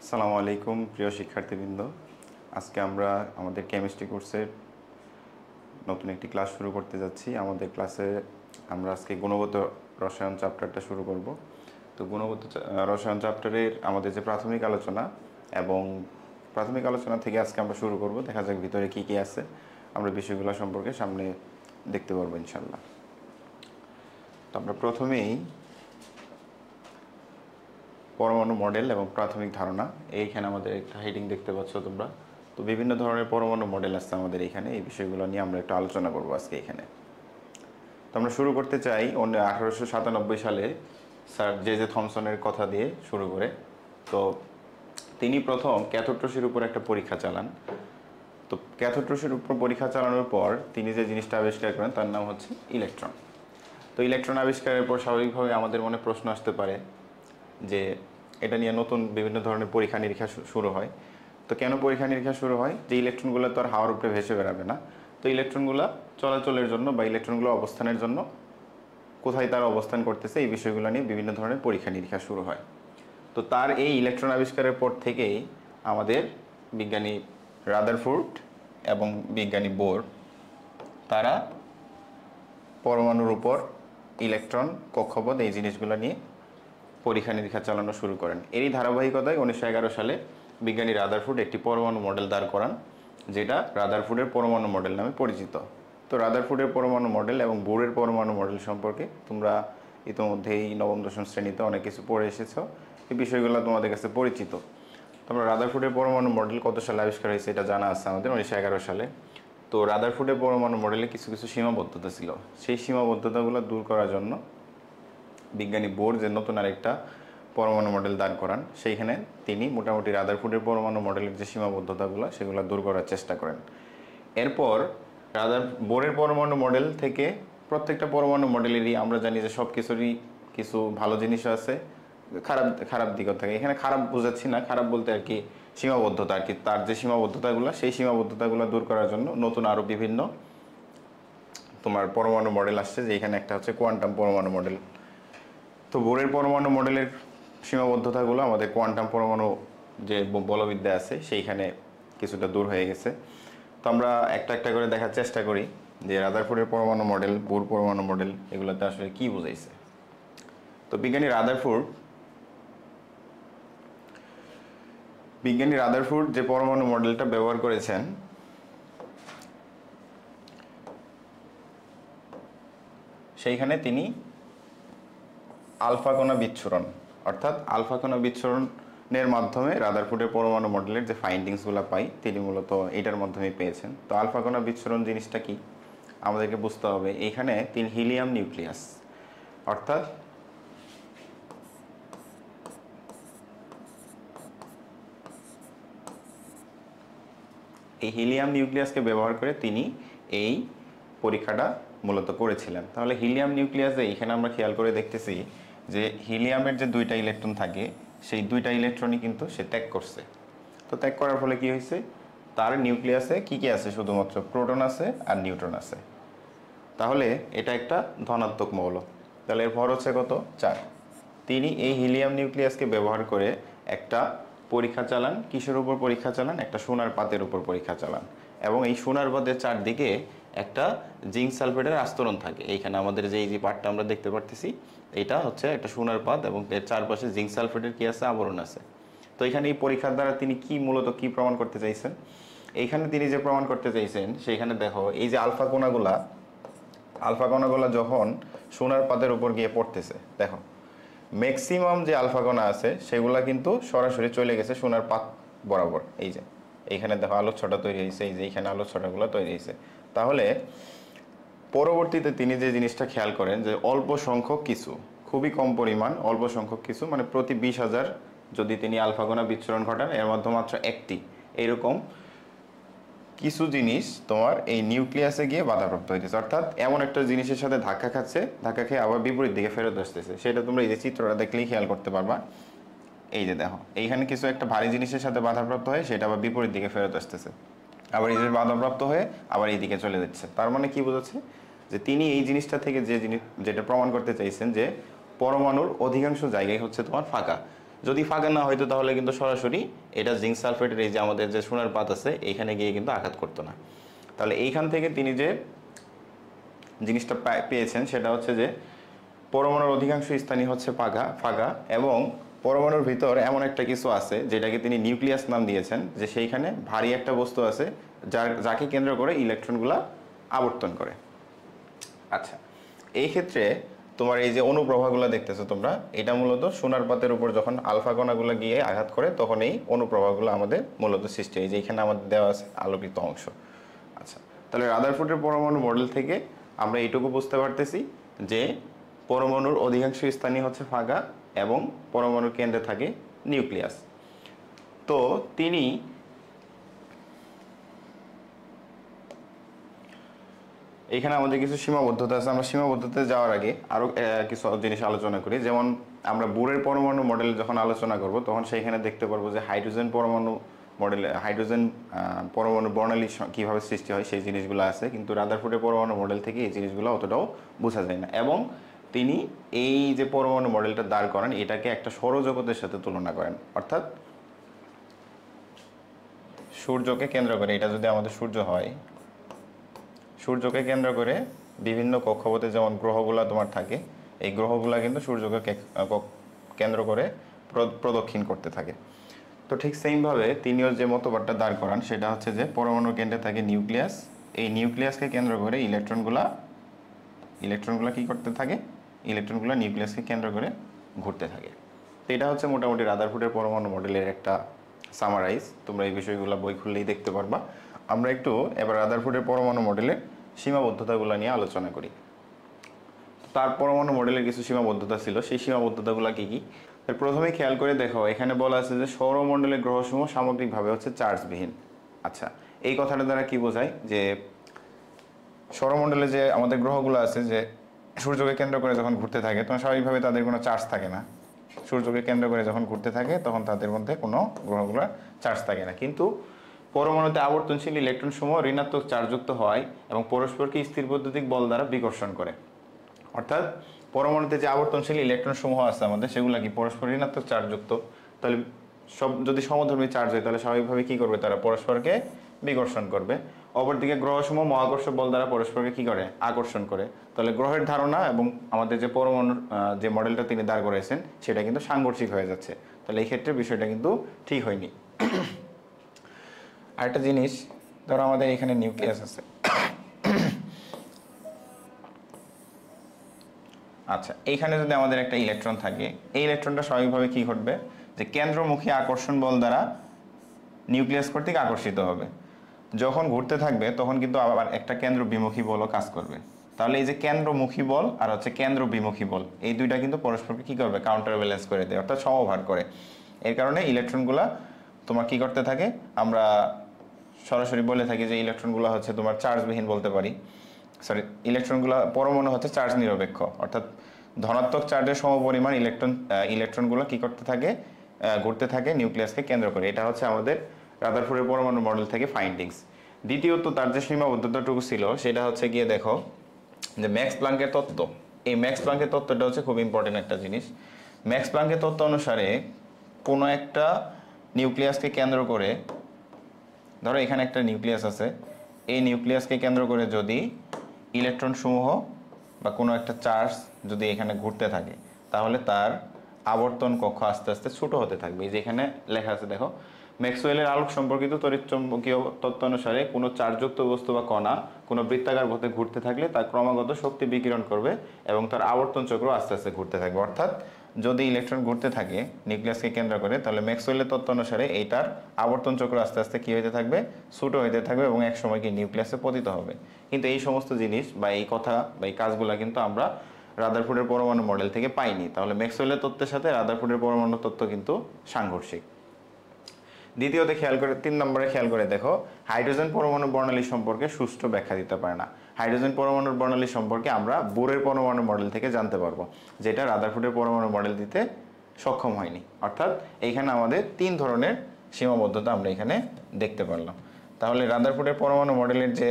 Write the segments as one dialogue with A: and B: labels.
A: আসসালামু আলাইকুম প্রিয় শিক্ষার্থীবৃন্দ। আজকে আমরা আমাদের কেমিস্ট্রি কোর্সের নতুন একটি ক্লাস শুরু করতে যাচ্ছি। আমাদের ক্লাসে আমরা আজকে গুণগত রসায়ন চ্যাপ্টারটা শুরু করব। তো গুণগত রসায়ন চ্যাপ্টারের আমাদের যে প্রাথমিক আলোচনা এবং প্রাথমিক আলোচনা থেকে আজকে আমরা শুরু করব। দেখা যাক ভিতরে কি কি আছে, আমরা বিষয়গুলো সম্পর্কে সামনে দেখতে পারবো ইনশাল্লাহ। তো আমরা প্রথমেই পরমাণু মডেল এবং প্রাথমিক ধারণা, এইখানে আমাদের একটা হেডিং দেখতে পাচ্ছ তোমরা। তো বিভিন্ন ধরনের পরমাণু মডেল আছে আমাদের এখানে, এই বিষয়গুলো নিয়ে আমরা একটু আলোচনা করবো আজকে এখানে। তো আমরা শুরু করতে চাই 1897 সালে স্যার জে থমসনের কথা দিয়ে শুরু করে। তো তিনি প্রথম ক্যাথোড রশ্মির উপর একটা পরীক্ষা চালান। তো ক্যাথোড রশ্মির উপর পরীক্ষা চালানোর পর তিনি যে জিনিসটা আবিষ্কার করেন তার নাম হচ্ছে ইলেকট্রন। তো ইলেকট্রন আবিষ্কারের পর স্বাভাবিকভাবে আমাদের মনে প্রশ্ন আসতে পারে যে এটা নিয়ে নতুন বিভিন্ন ধরনের পরীক্ষা নিরীক্ষা শুরু হয়। তো কেন পরীক্ষা নিরীক্ষা শুরু হয়? যে ইলেকট্রনগুলো তো আর হাওয়ার উপরে ভেসে বেড়াবে না। তো ইলেকট্রনগুলো চলাচলের জন্য বা ইলেকট্রনগুলো অবস্থানের জন্য কোথায় তারা অবস্থান করতেছে এই বিষয়গুলো নিয়ে বিভিন্ন ধরনের পরীক্ষা নিরীক্ষা শুরু হয়। তো তার এই ইলেকট্রন আবিষ্কারের পর থেকেই আমাদের বিজ্ঞানী রাদারফোর্ড এবং বিজ্ঞানী বোর তারা পরমাণুর উপর ইলেকট্রন, কক্ষপথ এই জিনিসগুলো নিয়ে পরীক্ষা নিরীক্ষা চালানো শুরু করেন। এরই ধারাবাহিকতায় 1911 সালে বিজ্ঞানী রাদারফোর্ড একটি পরমাণু মডেল দাঁড় করান, যেটা রাদারফোর্ডের পরমাণু মডেল নামে পরিচিত। তো রাদারফোর্ডের পরমাণু মডেল এবং বোরের পরমাণু মডেল সম্পর্কে তোমরা ইতিমধ্যেই নবম দশম শ্রেণীতে অনেক কিছু পড়ে এসেছো, এই বিষয়গুলো তোমাদের কাছে পরিচিত। তোমরা রাদারফোর্ডের পরমাণু মডেল কত সালে আবিষ্কার হয়েছে এটা জানা আছে আমাদের, 1911 সালে। তো রাদারফোর্ডের পরমাণু মডেলে কিছু কিছু সীমাবদ্ধতা ছিল, সেই সীমাবদ্ধতাগুলো দূর করার জন্য বিজ্ঞানী বোর যে নতুন আরেকটা পরমাণু মডেল দাঁড় করান, সেইখানে তিনি মোটামুটি রাদারফোর্ডের পরমাণু মডেলের যে সীমাবদ্ধতাগুলো সেগুলো দূর করার চেষ্টা করেন। এরপর বোরের পরমাণু মডেল থেকে প্রত্যেকটা পরমাণু মডেলেরই আমরা জানি যে সব কিছুরই কিছু ভালো জিনিস আছে, খারাপ খারাপ দিকও থাকে। এখানে খারাপ বোঝাচ্ছি না, খারাপ বলতে আর কি সীমাবদ্ধতা, আর কি তার যে সীমাবদ্ধতাগুলো সেই সীমাবদ্ধতাগুলো দূর করার জন্য নতুন আরও বিভিন্ন তোমার পরমাণু মডেল আসছে, যে এখানে একটা হচ্ছে কোয়ান্টাম পরমাণু মডেল। তো বোরের পরমাণু মডেলের সীমাবদ্ধতাগুলো আমাদের কোয়ান্টাম পরমাণু যে বলবিদ্যা আছে সেইখানে কিছুটা দূর হয়ে গেছে। তো আমরা একটা একটা করে দেখার চেষ্টা করি যে রাদারফোর্ডের পরমাণু মডেল, বোর পরমাণু মডেল এগুলোতে আসলে কি বোঝাইছে। তো বিজ্ঞানী রাদারফোর্ড যে পরমাণু মডেলটা ব্যবহার করেছেন, সেইখানে তিনি আলফা কণা বিচ্ছুরণ, অর্থাৎ আলফা কণা বিচ্ছুরণের মাধ্যমে রাদারফোর্ডের পরমাণু মডেলের যে ফাইন্ডিংসগুলো পাই তিনি মূলত এটার মাধ্যমে পেয়েছেন। তো আলফা কণা বিচ্ছুরণ জিনিসটা কি আমাদেরকে বুঝতে হবে। এইখানে তিনি হিলিয়াম নিউক্লিয়াস, অর্থাৎ এই হিলিয়াম নিউক্লিয়াসকে ব্যবহার করে তিনি এই পরীক্ষাটা মূলত করেছিলেন। তাহলে হিলিয়াম নিউক্লিয়াসে এখানে আমরা খেয়াল করে দেখতেছি যে হিলিয়ামের যে দুইটা ইলেকট্রন থাকে সেই দুইটা ইলেকট্রনই কিন্তু সে ত্যাগ করছে। তো ত্যাগ করার ফলে কি হয়েছে, তার নিউক্লিয়াসে কি কি আছে, শুধুমাত্র প্রোটন আছে আর নিউট্রন আছে। তাহলে এটা একটা ধনাত্মক মৌল। তাহলে এর ভর হচ্ছে কত, 4। তিনি এই হিলিয়াম নিউক্লিয়াসকে ব্যবহার করে একটা পরীক্ষা চালান। কিসের উপর পরীক্ষা চালান? একটা সোনার পাতের উপর পরীক্ষা চালান। এবং এই সোনার পাতের চারদিকে একটা জিঙ্ক সালফেটের আস্তরণ থাকে। এইখানে আমাদের যে এই যে পাটটা আমরা দেখতে পারতেছি এটা হচ্ছে একটা সোনার পাত এবং এর চারপাশে জিঙ্ক সালফেটের কি আছে, আবরণ আছে। তো এখানে এই পরীক্ষার দ্বারা তিনি কি মূলত কি প্রমাণ করতে চাইছেন? এইখানে তিনি যে প্রমাণ করতে চাইছেন সেইখানে দেখো এই যে আলফা কণাগুলা যখন সোনার পাতের উপর গিয়ে পড়তেছে, দেখো ম্যাক্সিমাম যে আলফা কণা আছে সেগুলা কিন্তু সরাসরি চলে গেছে সোনার পাত বরাবর। এই যে এইখানে দেখো আলোর ছটা তৈরি হয়েছে, এই যে এইখানে আলোর ছটাগুলো তৈরি হয়েছে। তাহলে পরবর্তীতে তিনি যে জিনিসটা খেয়াল করেন যে অল্প সংখ্যক কিছু, খুবই কম পরিমাণ অল্প সংখ্যক কিছু, মানে প্রতি 20,000 যদি তিনি আলফা কণা বিচ্ছুরণ ঘটান এর মধ্যে মাত্র একটি এইরকম কিছু জিনিস তোমার এই নিউক্লিয়াসে গিয়ে বাধাপ্রাপ্ত হইতেছে। অর্থাৎ এমন একটা জিনিসের সাথে ধাক্কা খাচ্ছে, ধাক্কা খেয়ে আবার বিপরীত দিকে ফেরত আসতেছে। সেটা তোমরা এই যে চিত্রটা দেখলেই খেয়াল করতে পারবা। এই যে দেখো এইখানে কিছু একটা ভারী জিনিসের সাথে বাধাপ্রাপ্ত হয়ে সেটা আবার বিপরীত দিকে ফেরত আসতেছে, আবার এই যে বাধাপ্রাপ্ত হয়ে আবার এই দিকে চলে যাচ্ছে। তার মানে কি বোঝাচ্ছে যে তিনি এই জিনিসটা থেকে যেটা প্রমাণ করতে চাইছেন যে পরমাণুর অধিকাংশ জায়গায় হচ্ছে তোমার ফাঁকা, যদি ফাঁকা না হইতো তাহলে কিন্তু সরাসরি এটা জিঙ্ক সালফেটের এই যে আমাদের যে সোনার পাত আছে এইখানে গিয়ে কিন্তু আঘাত করতো না। তাহলে এইখান থেকে তিনি যে জিনিসটা পেয়েছেন সেটা হচ্ছে যে পরমাণুর অধিকাংশ স্থানই হচ্ছে ফাঁকা এবং পরমাণুর ভিতর এমন একটা কিছু আছে যেটাকে তিনি নিউক্লিয়াস নাম দিয়েছেন, যে সেইখানে ভারী একটা বস্তু আছে যাকে কেন্দ্র করে ইলেকট্রনগুলা আবর্তন করে। আচ্ছা, এই ক্ষেত্রে তোমার এই যে অনুপ্রভাগুলো দেখতেছো তোমরা, এটা মূলত সোনার পাতের উপর যখন আলফা কণাগুলো গিয়ে আঘাত করে তখন এই অনুপ্রভাগুলো আমাদের মূলত সৃষ্টি হয়, যে এখানে আমাদের দেওয়া আছে আলোকিত অংশ। আচ্ছা, তাহলে রাদারফোর্ডের পরমাণু মডেল থেকে আমরা এইটুকু বুঝতে পারতেছি যে পরমাণুর অধিকাংশ স্থানই হচ্ছে ফাঁকা এবং পরমাণুর কেন্দ্রে থাকে নিউক্লিয়াস। তো তিনি এখানে আমাদের কিছু সীমাবদ্ধতা আছে, আমরা সীমাবদ্ধতাতে যাওয়ার আগে আরও কিছু জিনিস আলোচনা করি। যেমন আমরা বোরের পরমাণু মডেল যখন আলোচনা করব তখন সেইখানে দেখতে পারবো যে হাইড্রোজেন পরমাণু মডেলে হাইড্রোজেন পরমাণু বর্ণালী কীভাবে সৃষ্টি হয় সেই জিনিসগুলো আছে, কিন্তু রাদারফোর্ডের পরমাণু মডেল থেকে এই জিনিসগুলো অতটাও বোঝা যায় না। এবং তিনি এই যে পরমাণু মডেলটা দাঁড় করেন এটাকে একটা সৌরজগতের সাথে তুলনা করেন, অর্থাৎ সূর্যকে কেন্দ্র করে, এটা যদি আমাদের সূর্য হয়, সূর্যকে কেন্দ্র করে বিভিন্ন কক্ষপথে যেমন গ্রহগুলা তোমার থাকে, এই গ্রহগুলা কিন্তু সূর্যকে কেন্দ্র করে প্রদক্ষিণ করতে থাকে। তো ঠিক সেইমভাবে তিনিও যে মতবাদটা দাঁড় করান সেটা হচ্ছে যে পরমাণুর কেন্দ্রে থাকে নিউক্লিয়াস, এই নিউক্লিয়াসকে কেন্দ্র করে ইলেকট্রনগুলা কি করতে থাকে, ইলেকট্রনগুলা নিউক্লিয়াসকে কেন্দ্র করে ঘুরতে থাকে। তো এটা হচ্ছে মোটামুটি রাদারফোর্ডের পরমাণু মডেলের একটা সামারাইজ, তোমরা এই বিষয়গুলো বই খুললেই দেখতে পারবা। আমরা একটু এবার রাদারফোর্ডের পরমাণু মডেলের সীমাবদ্ধতাগুলো নিয়ে আলোচনা করি। তার পরমাণু মডেলের কিছু সীমাবদ্ধতা ছিল, সেই সীমাবদ্ধতাগুলো কি কি? প্রথমে খেয়াল করে দেখো, এখানে বলা আছে যে সৌরমণ্ডলের গ্রহসমূহ সামগ্রিকভাবে হচ্ছে চার্জবিহীন। আচ্ছা, এই কথাটা দ্বারা কি বোঝায়? যে সৌরমণ্ডলে যে আমাদের গ্রহগুলো আছে যে সূর্যকে কেন্দ্র করে যখন ঘুরতে থাকে তখন স্বাভাবিকভাবে তাদের কোনো চার্জ থাকে না। সূর্যকে কেন্দ্র করে যখন ঘুরতে থাকে তখন তাদের মধ্যে কোনো গ্রহগুলোর চার্জ থাকে না, কিন্তু পরমাণুতে আবর্তনশীল ইলেকট্রন সমূহ ঋণাত্মক চার্জযুক্ত হয় এবং পরস্পরকে স্থির বৈদ্যুতিক বল দ্বারা বিকর্ষণ করে। অর্থাৎ পরমাণুতে যে আবর্তনশীল ইলেকট্রন সমূহ আছে আমাদের সেগুলো কি পরস্পর ঋণাত্মক চার্জযুক্ত, তাহলে সব যদি সমধর্মী চার্জ হয় তাহলে স্বাভাবিকভাবে কি করবে, তারা পরস্পরকে বিকর্ষণ করবে। অপরদিকে গ্রহসমূহ মহাকর্ষ বল দ্বারা পরস্পরকে কি করে, আকর্ষণ করে। তাহলে গ্রহের ধারণা এবং আমাদের যে পরমাণুর যে মডেলটা তিনি দাঁড় করেছেন সেটা কিন্তু সাংঘর্ষিক হয়ে যাচ্ছে। তাহলে এই ক্ষেত্রে বিষয়টা কিন্তু ঠিক হয়নি। আরেকটা জিনিস, ধরো আমাদের এখানে নিউক্লিয়াস আছে। আচ্ছা, এইখানে যদি আমাদের একটা ইলেকট্রন থাকে, এই ইলেকট্রনটা স্বাভাবিকভাবে কি ঘটবে, যে কেন্দ্রমুখী আকর্ষণ বল দ্বারা নিউক্লিয়াস কর্তৃক আকর্ষিত হবে। যখন ঘুরতে থাকবে তখন কিন্তু আবার একটা কেন্দ্র বিমুখী বলও কাজ করবে। তাহলে এই যে কেন্দ্রমুখী বল আর হচ্ছে কেন্দ্র বিমুখী বল, এই দুইটা কিন্তু পরস্পরকে কি করবে, কাউন্টার ব্যালেন্স করে দেয়, অর্থাৎ সমভার করে। এর কারণে ইলেকট্রনগুলা তোমার কি করতে থাকে, আমরা সরাসরি বলে থাকি যে ইলেকট্রনগুলো হচ্ছে তোমার চার্জবিহীন বলতে পারি। ইলেকট্রনগুলো পরমাণু হচ্ছে চার্জ নিরপেক্ষ, অর্থাৎ ধনাত্মক চার্জের সমপরিমাণ ইলেকট্রনগুলো কি করতে থাকে, ঘুরতে থাকে নিউক্লিয়াসকে কেন্দ্র করে। এটা হচ্ছে আমাদের রাদারফোর্ডের পরমাণু মডেল থেকে ফাইন্ডিংস। দ্বিতীয়ত তার যে সীমাবদ্ধতাটুকু ছিল সেটা হচ্ছে গিয়ে দেখো যে ম্যাক্স প্লাঙ্কের তত্ত্ব। এই ম্যাক্স প্লাঙ্কের তত্ত্বটা হচ্ছে খুব ইম্পর্টেন্ট একটা জিনিস। ম্যাক্স প্লাঙ্কের তত্ত্ব অনুসারে কোনো একটা নিউক্লিয়াসকে কেন্দ্র করে, ধরো এখানে একটা নিউক্লিয়াস আছে, এই নিউক্লিয়াসকে কেন্দ্র করে যদি ইলেকট্রন সমূহ বা কোনো একটা চার্জ যদি এখানে ঘুরতে থাকে তাহলে তার আবর্তন কক্ষ আস্তে আস্তে ছোট হতে থাকবে। এই যে এখানে লেখা আছে দেখো, ম্যাক্সওয়েলের আলোক সম্পর্কিত তড়িৎচুম্বকীয় তত্ত্ব অনুসারে কোনো চার্জযুক্ত বস্তু বা কণা কোনো বৃত্তাকার পথে ঘুরতে থাকলে তা ক্রমাগত শক্তি বিকিরণ করবে এবং তার আবর্তন চক্র আস্তে আস্তে ঘুরতে থাকবে। অর্থাৎ যদি ইলেকট্রন ঘুরতে থাকে নিউক্লিয়াসকে কেন্দ্র করে তাহলে ম্যাক্সওয়েলের তত্ত্ব অনুসারে এইটার আবর্তন চক্র আস্তে আস্তে কী হতে থাকবে, ছোট হতে থাকবে এবং এক সময় কি নিউক্লিয়াসে পতিত হবে। কিন্তু এই সমস্ত জিনিস বা এই কথা বা এই কাজগুলো কিন্তু আমরা রাদারফোর্ডের পরমাণু মডেল থেকে পাইনি। তাহলে ম্যাক্সওয়েলের তত্ত্বের সাথে রাদারফোর্ডের পরমাণু তত্ত্ব কিন্তু সাংঘর্ষিক। দ্বিতীয়ত খেয়াল করে 3 নম্বরে খেয়াল করে দেখো, হাইড্রোজেন পরমাণু বর্ণালী সম্পর্কে সুষ্ঠু ব্যাখ্যা দিতে পারে না। হাইড্রোজেন পরমাণুর বর্ণালী সম্পর্কে আমরা বোরের পরমাণু মডেল থেকে জানতে পারবো, যেটা রাদারফোর্ডের পরমাণু মডেল দিতে সক্ষম হয়নি। অর্থাৎ এইখানে আমাদের 3 ধরনের সীমাবদ্ধতা আমরা এখানে দেখতে পারলাম। তাহলে রাদারফোর্ডের পরমাণু মডেলের যে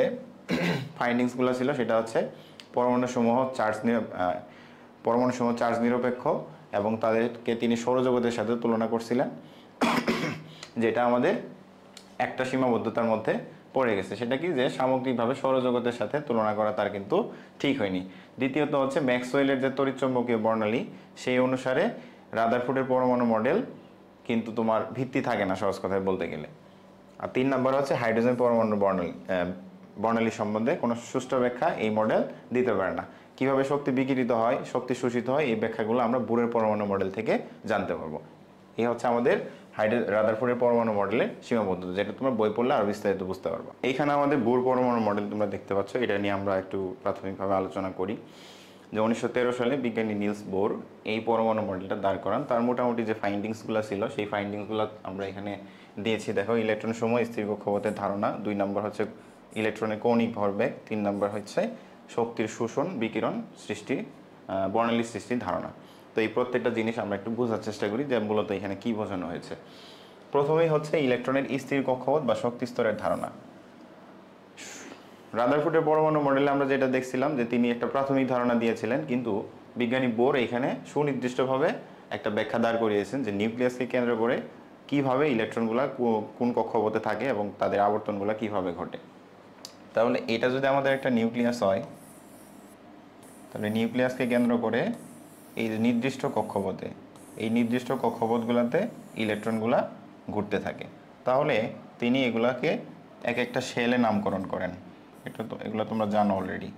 A: ফাইন্ডিংসগুলো ছিল সেটা হচ্ছে পরমাণু সমূহ চার্জ নিরপেক্ষ এবং তাদেরকে তিনি সৌরজগতের সাথে তুলনা করছিলেন, যেটা আমাদের একটা সীমাবদ্ধতার মধ্যে পড়ে গেছে। সেটা কি, যে সামগ্রিকভাবে সৌরজগতের সাথে তুলনা করা তার কিন্তু ঠিক হয়নি। দ্বিতীয়ত হচ্ছে ম্যাক্সওয়েলের যে তড়িৎচুম্বকীয় বর্ণালী, সেই অনুসারে রাদারফোর্ডের পরমাণু মডেল কিন্তু তোমার ভিত্তি থাকে না সহজ কথায় বলতে গেলে। আর 3 নাম্বার হচ্ছে হাইড্রোজেন পরমাণু বর্ণালী সম্বন্ধে কোনো সুষ্ঠু ব্যাখ্যা এই মডেল দিতে পারে না। কিভাবে শক্তি বিকিরিত হয়, শক্তি শোষিত হয়, এই ব্যাখ্যাগুলো আমরা বোরের পরমাণু মডেল থেকে জানতে পারবো। এই হচ্ছে আমাদের রাদারফোর্ডের পরমাণু মডেলের সীমাবদ্ধতা, যেটা তোমরা বই পড়লে আরো বিস্তারিত বুঝতে পারবা। এইখানে আমাদের বোর পরমাণু মডেল তোমরা দেখতে পাচ্ছ, এটা নিয়ে আমরা একটু প্রাথমিকভাবে আলোচনা করি। যে 1913 সালে বিজ্ঞানী নিলস বোর এই পরমাণু মডেলটা দাঁড় করান। তার মোটামুটি যে ফাইন্ডিংসগুলো ছিল, সেই ফাইন্ডিংসগুলো আমরা এখানে দিয়েছি। দেখো, ইলেকট্রন সমূহ স্থির কক্ষপথের ধারণা, 2 নম্বর হচ্ছে ইলেকট্রনের কৌণিক ভরবেগ, 3 নম্বর হচ্ছে শক্তির শোষণ, বিকিরণ সৃষ্টি, বর্ণালী সৃষ্টির ধারণা। তো এই প্রত্যেকটা জিনিস আমরা একটু বোঝার চেষ্টা করি যে মূলত এখানে কি বোঝানো হয়েছে। প্রথমেই হচ্ছে ইলেকট্রনের স্থির কক্ষপথ বা শক্তি স্তরের ধারণা। রাদারফোর্ডের পরমাণু মডেলে আমরা যেটা দেখছিলাম, যে তিনি একটা প্রাথমিক ধারণা দিয়েছিলেন, কিন্তু বিজ্ঞানী বোর এখানে সুনির্দিষ্টভাবে একটা ব্যাখ্যা দাঁড় করিয়েছেন যে নিউক্লিয়াসকে কেন্দ্র করে কিভাবে ইলেকট্রনগুলো কোন কক্ষপথে থাকে এবং তাদের আবর্তনগুলো কিভাবে ঘটে। তাহলে এটা যদি আমাদের একটা নিউক্লিয়াস হয়, তাহলে নিউক্লিয়াসকে কেন্দ্র করে এই নির্দিষ্ট কক্ষপথে, এই নির্দিষ্ট কক্ষপথগুলোতে ইলেকট্রনগুলা ঘুরতে থাকে। তাহলে তিনি এগুলাকে এক একটা শেলে নামকরণ করেন। এগুলো তোমরা জানো অলরেডি,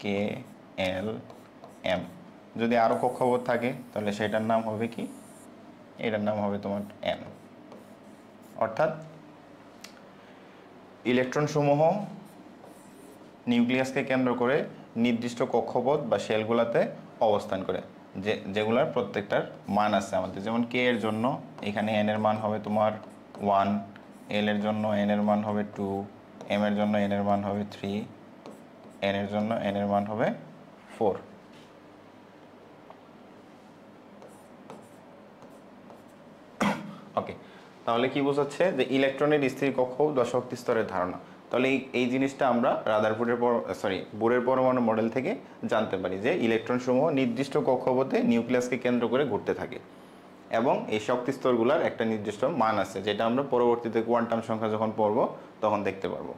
A: কে, এল, এম। যদি আরো কক্ষপথ থাকে তাহলে সেটার নাম হবে কি, এটার নাম হবে তোমার এন। অর্থাৎ ইলেকট্রন সমূহ নিউক্লিয়াসকে কেন্দ্র করে নির্দিষ্ট কক্ষপথ বা শেলগুলোতে অবস্থান করে, যেগুলোর প্রত্যেকটার মান আছে আমাদের। যেমন কে এর জন্য এখানে এন এর মান হবে তোমার 1, এল এর জন্য এন এর মান হবে 2, এম এর জন্য এন এর মান হবে 3, এন এর জন্য এন এর মান হবে 4। ওকে, তাহলে কি বোঝাচ্ছে, যে ইলেকট্রনের স্থির কক্ষপথ বা শক্তি স্তরের ধারণা। তাহলে এই জিনিসটা আমরা বোরের পরমাণু মডেল থেকে জানতে পারি, যে ইলেকট্রন সমূহ নির্দিষ্ট কক্ষপথে নিউক্লিয়াসকে কেন্দ্র করে ঘুরতে থাকে এবং এই শক্তি স্তরগুলোর একটা নির্দিষ্ট মান আছে, যেটা আমরা পরবর্তীতে কোয়ান্টাম সংখ্যা যখন পড়ব তখন দেখতে পারবো।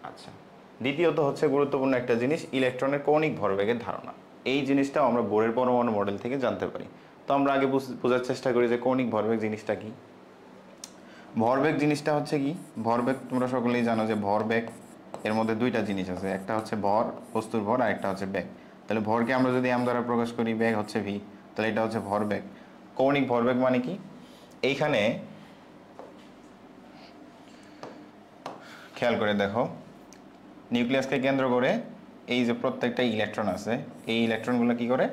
A: আচ্ছা, দ্বিতীয়ত হচ্ছে গুরুত্বপূর্ণ একটা জিনিস, ইলেকট্রনের কৌণিক ভরবেগের ধারণা। এই জিনিসটাও আমরা বোরের পরমাণু মডেল থেকে জানতে পারি। তো আমরা আগে বোঝার চেষ্টা করি যে কৌণিক ভরবেগ জিনিসটা কি। ভরবেগ জিনিসটা হচ্ছে কি, ভরবেগ তোমরা সকলেই জানো যে ভরবেগ এর মধ্যে 2টা জিনিস আছে, একটা হচ্ছে ভর, বস্তুর ভর, আর একটা হচ্ছে বেগ। তাহলে ভরকে আমরা যদি এম দ্বারা প্রকাশ করি, বেগ হচ্ছে ভি, তাহলে এটা হচ্ছে ভরবেগ। কৌণিক ভরবেগ মানে কি, এইখানে খেয়াল করে দেখো, নিউক্লিয়াসকে কেন্দ্র করে এই যে প্রত্যেকটা ইলেকট্রন আছে, এই ইলেকট্রনগুলো কি করে,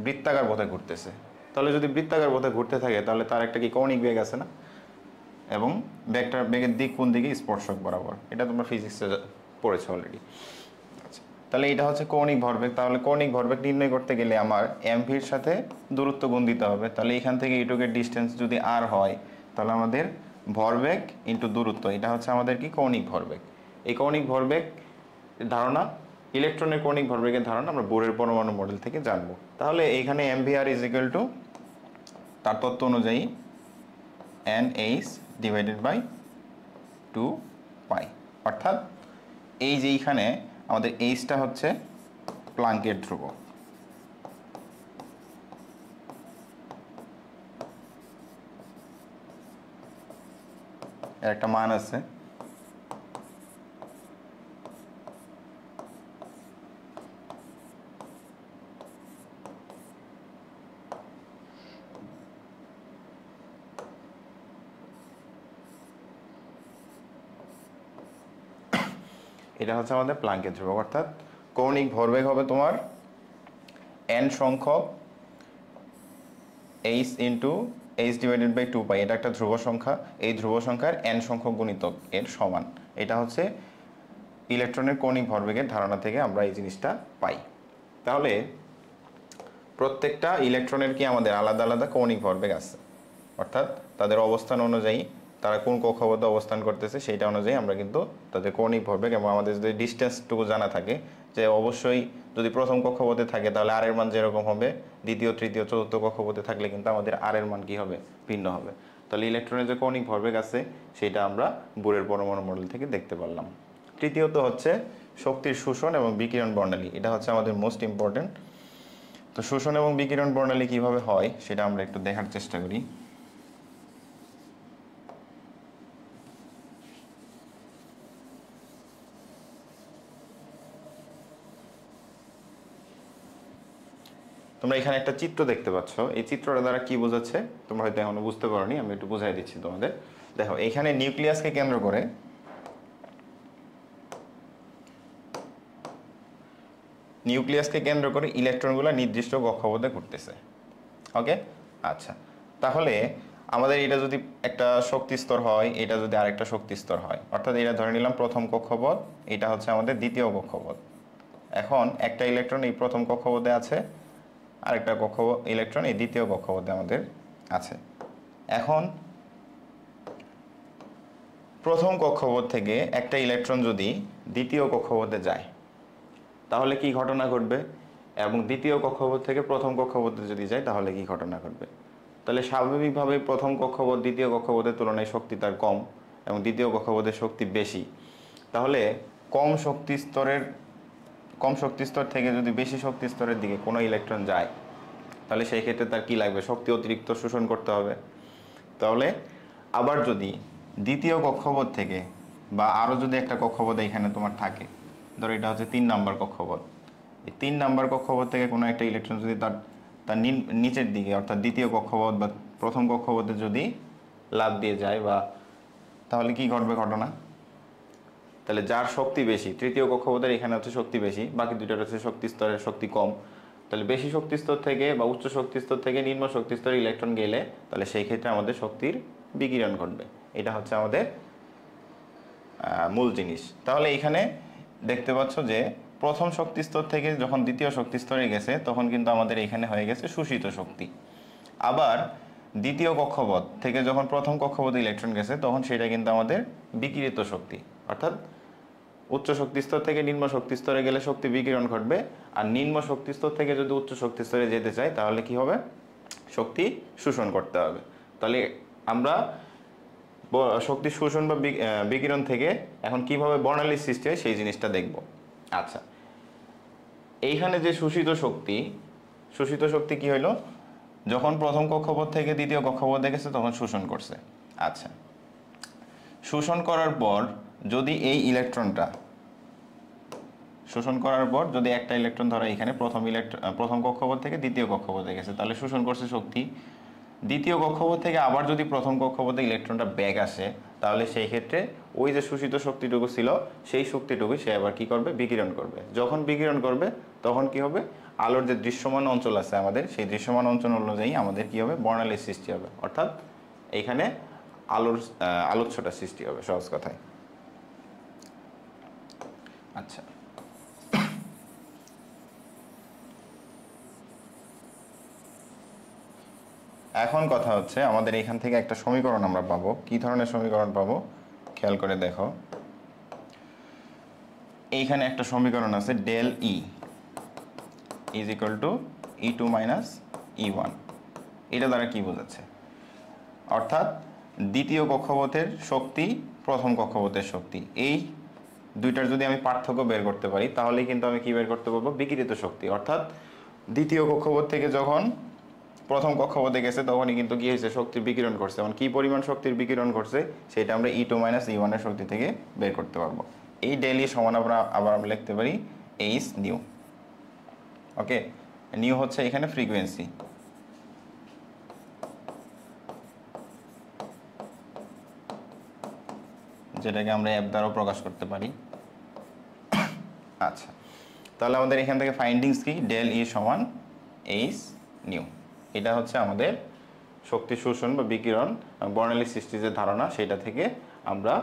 A: বৃত্তাকার পথে ঘুরতেছে। তাহলে যদি বৃত্তাকার পথে ঘুরতে থাকে তাহলে তার একটা কি কৌণিক বেগ আছে না, এবং বেগের দিক কোন দিকে, স্পর্শক বরাবর। এটা তোমরা ফিজিক্সে পড়েছো অলরেডি। আচ্ছা, তাহলে এটা হচ্ছে কৌণিক ভরবেগ। তাহলে কৌণিক ভরবেগ নির্ণয় করতে গেলে আমার এমভির সাথে দূরত্ব গুণ দিতে হবে। তাহলে এখান থেকে এইটুকের ডিস্টেন্স যদি আর হয়, তাহলে আমাদের ভরবেগ ইন্টু দূরত্ব, এটা হচ্ছে আমাদের কি কৌণিক ভরবেগ। এই কৌণিক ভরবেগ ধারণা, ইলেকট্রনের কৌণিক ভরবেগের ধারণা আমরা বোরের পরমাণু মডেল থেকে জানবো। তাহলে এইখানে এমভিআর ইজ ইকুয়াল টু, তার তত্ত্ব অনুযায়ী NH ডিভাইডেড বাই 2 পাই। অর্থাৎ এই যে এইখানে আমাদের এইচটা হচ্ছে প্লাঙ্কের ধ্রুবক, এর একটা মান আছে। এটা হচ্ছে আমাদের প্লাঙ্কের ধ্রুবক। অর্থাৎ কৌণিক ভরবেগ হবে তোমার n সংখ্যক h into h divided by 2 pi. এটা একটা ধ্রুব সংখ্যা, এই ধ্রুব সংখ্যার n সংখ্যক গুণিতক এর সমান। এটা হচ্ছে ইলেকট্রনের কৌণিক ভরবেগের ধারণা থেকে আমরা এই জিনিসটা পাই। তাহলে প্রত্যেকটা ইলেকট্রনের কি আমাদের আলাদা আলাদা কৌণিক ভরবেগ আছে, অর্থাৎ তাদের অবস্থান অনুযায়ী তারা কোন কক্ষপথে অবস্থান করতেছে সেইটা অনুযায়ী আমরা কিন্তু তাদের কৌণিক ভরবেগ এবং আমাদের যদি ডিস্টেন্সটুকু জানা থাকে যে অবশ্যই যদি প্রথম কক্ষপথে থাকে তাহলে আর এর মান যেরকম হবে দ্বিতীয় তৃতীয় চতুর্থ কক্ষপথে থাকলে কিন্তু আমাদের আর এর মান কি হবে ভিন্ন হবে। তাহলে ইলেকট্রনের যে কৌণিক ভরবেগ আছে সেটা আমরা বোরের পরমাণু মডেল থেকে দেখতে পারলাম। তৃতীয়ত হচ্ছে শক্তির শোষণ এবং বিকিরণ বর্ণালী, এটা হচ্ছে আমাদের মোস্ট ইম্পর্টেন্ট। তো শোষণ এবং বিকিরণ বর্ণালী কিভাবে হয় সেটা আমরা একটু দেখার চেষ্টা করি। তোমরা এখানে একটা চিত্র দেখতে পাচ্ছ, এই চিত্রটা দ্বারা কি বোঝাচ্ছে তোমরা হয়তো এখনো বুঝতে পারোনি, আমি একটু বুঝাই দিচ্ছি তোমাদের। দেখো এখানে নিউক্লিয়াসকে কেন্দ্র করে ইলেকট্রনগুলো নির্দিষ্ট কক্ষপথে ঘুরতেছে। ওকে, আচ্ছা, তাহলে আমাদের এটা যদি একটা শক্তি স্তর হয়, এটা যদি আরেকটা শক্তি স্তর হয়, অর্থাৎ এটা ধরে নিলাম প্রথম কক্ষপথ, এটা হচ্ছে আমাদের দ্বিতীয় কক্ষপথ। এখন একটা ইলেকট্রন এই প্রথম কক্ষপথে আছে, আরেকটা ইলেকট্রন এই দ্বিতীয় কক্ষপথে আমাদের আছে। এখন প্রথম কক্ষপথ থেকে একটা ইলেকট্রন যদি দ্বিতীয় কক্ষপথে যায় তাহলে কি ঘটনা ঘটবে, এবং দ্বিতীয় কক্ষপথ থেকে প্রথম কক্ষপথে যদি যায় তাহলে কি ঘটনা ঘটবে। তাহলে স্বাভাবিকভাবে প্রথম কক্ষপথ দ্বিতীয় কক্ষপথের তুলনায় শক্তি তার কম এবং দ্বিতীয় কক্ষপথের শক্তি বেশি। তাহলে কম শক্তি স্তর থেকে যদি বেশি শক্তি স্তরের দিকে কোনো ইলেকট্রন যায় তাহলে সেই ক্ষেত্রে তার কি লাগবে, শক্তি অতিরিক্ত শোষণ করতে হবে। তাহলে আবার যদি দ্বিতীয় কক্ষপথ থেকে বা আরও যদি একটা কক্ষপথ এখানে তোমার থাকে, ধরো এটা হচ্ছে 3 নাম্বার কক্ষপথ, এই 3 নাম্বার কক্ষপথ থেকে কোনো একটা ইলেকট্রন যদি তার নিচের দিকে অর্থাৎ দ্বিতীয় কক্ষপথ বা প্রথম কক্ষপথে যদি লাফ দিয়ে যায় বা তাহলে কি ঘটবে ঘটনা, তাহলে যার শক্তি বেশি, তৃতীয় কক্ষপথের এখানে হচ্ছে শক্তি বেশি, বাকি দুইটার হচ্ছে শক্তি স্তরের শক্তি কম, তাহলে বেশি শক্তি স্তর থেকে বা উচ্চ শক্তি স্তর থেকে নিম্ন শক্তি স্তরে ইলেকট্রন গেলে তাহলে সেই ক্ষেত্রে আমাদের শক্তির বিকিরণ ঘটবে। এটা হচ্ছে আমাদের মূল জিনিস। তাহলে এখানে দেখতে পাচ্ছ যে প্রথম শক্তি স্তর থেকে যখন দ্বিতীয় শক্তি স্তরে গেছে তখন কিন্তু আমাদের এখানে হয়ে গেছে শোষিত শক্তি। আবার দ্বিতীয় কক্ষপথ থেকে যখন প্রথম কক্ষপথে ইলেকট্রন গেছে তখন সেটা কিন্তু আমাদের বিকিরিত শক্তি, অর্থাৎ উচ্চ শক্তি স্তর থেকে নিম্ন শক্তি স্তরে গেলে শক্তি বিকিরণ ঘটবে, আর নিম্ন শক্তি স্তর থেকে যদি উচ্চ শক্তি স্তরে যেতে চাই তাহলে কি হবে, শক্তি শোষণ করতে হবে। তাহলে আমরা শক্তি শোষণ বা বিকিরণ থেকে এখন কিভাবে বর্ণালীর সৃষ্টি হয় সেই জিনিসটা দেখব। আচ্ছা, এইখানে যে শোষিত শক্তি কি হইলো, যখন প্রথম কক্ষপথ থেকে দ্বিতীয় কক্ষপথে গেছে তখন শোষণ করছে। আচ্ছা, শোষণ করার পর যদি এই ইলেকট্রনটা যদি একটা ইলেকট্রন ধরো এখানে প্রথম কক্ষপথ থেকে দ্বিতীয় কক্ষপথে গেছে তাহলে শোষণ করছে শক্তি, দ্বিতীয় কক্ষপথ থেকে আবার যদি প্রথম কক্ষপথে ইলেকট্রনটা ব্যাক আসে তাহলে সেই ক্ষেত্রে ওই যে শোষিত শক্তিটুকু ছিল সেই শক্তিটুকু সে আবার কি করবে, বিকিরণ করবে। যখন বিকিরণ করবে তখন কি হবে, আলোর যে দৃশ্যমান অঞ্চল আছে আমাদের সেই দৃশ্যমান অঞ্চল অনুযায়ী আমাদের কি হবে, বর্ণালীর সৃষ্টি হবে, অর্থাৎ এইখানে আলোচ্ছটা সৃষ্টি হবে সহজ কথায়। আচ্ছা, এখন কথা হচ্ছে আমাদের এখান থেকে একটা সমীকরণ আমরা পাবো। কি ধরনের সমীকরণ পাবো খেয়াল করে দেখো, এইখানে একটা সমীকরণ আছে del E is equal to E2 minus E1। এটা দ্বারা কি বোঝাচ্ছে, অর্থাৎ দ্বিতীয় কক্ষপথের শক্তি প্রথম কক্ষপথের শক্তি, এই দুইটার যদি আমি পার্থক্য বের করতে পারি তাহলে কিন্তু আমি কি বের করতে পারবো, বিকিরিত শক্তি। অর্থাৎ দ্বিতীয় কক্ষপথ থেকে যখন প্রথম কক্ষপথে গেছে তখনই কিন্তু কি হয়েছে, শক্তির বিকিরণ করছে, এবং কি পরিমাণ শক্তির বিকিরণ করছে সেটা আমরা E2 মাইনাস E1 এর শক্তি থেকে বের করতে পারবো। এই ডেল ই সমান আবার আমরা লিখতে পারি এইচ নিউ। ওকে, নিউ হচ্ছে এখানে ফ্রিকোয়েন্সি, যেটাকে আমরা অ্যাপ দ্বারাও প্রকাশ করতে পারি। আচ্ছা, তাহলে আমাদের এখান থেকে ফাইন্ডিংস কি, ডেল ই সমান এইচ নিউ। এটা হচ্ছে আমাদের শক্তি শোষণ বা বিকিরণ বর্ণালী সৃষ্টির যে ধারণা সেটা থেকে আমরা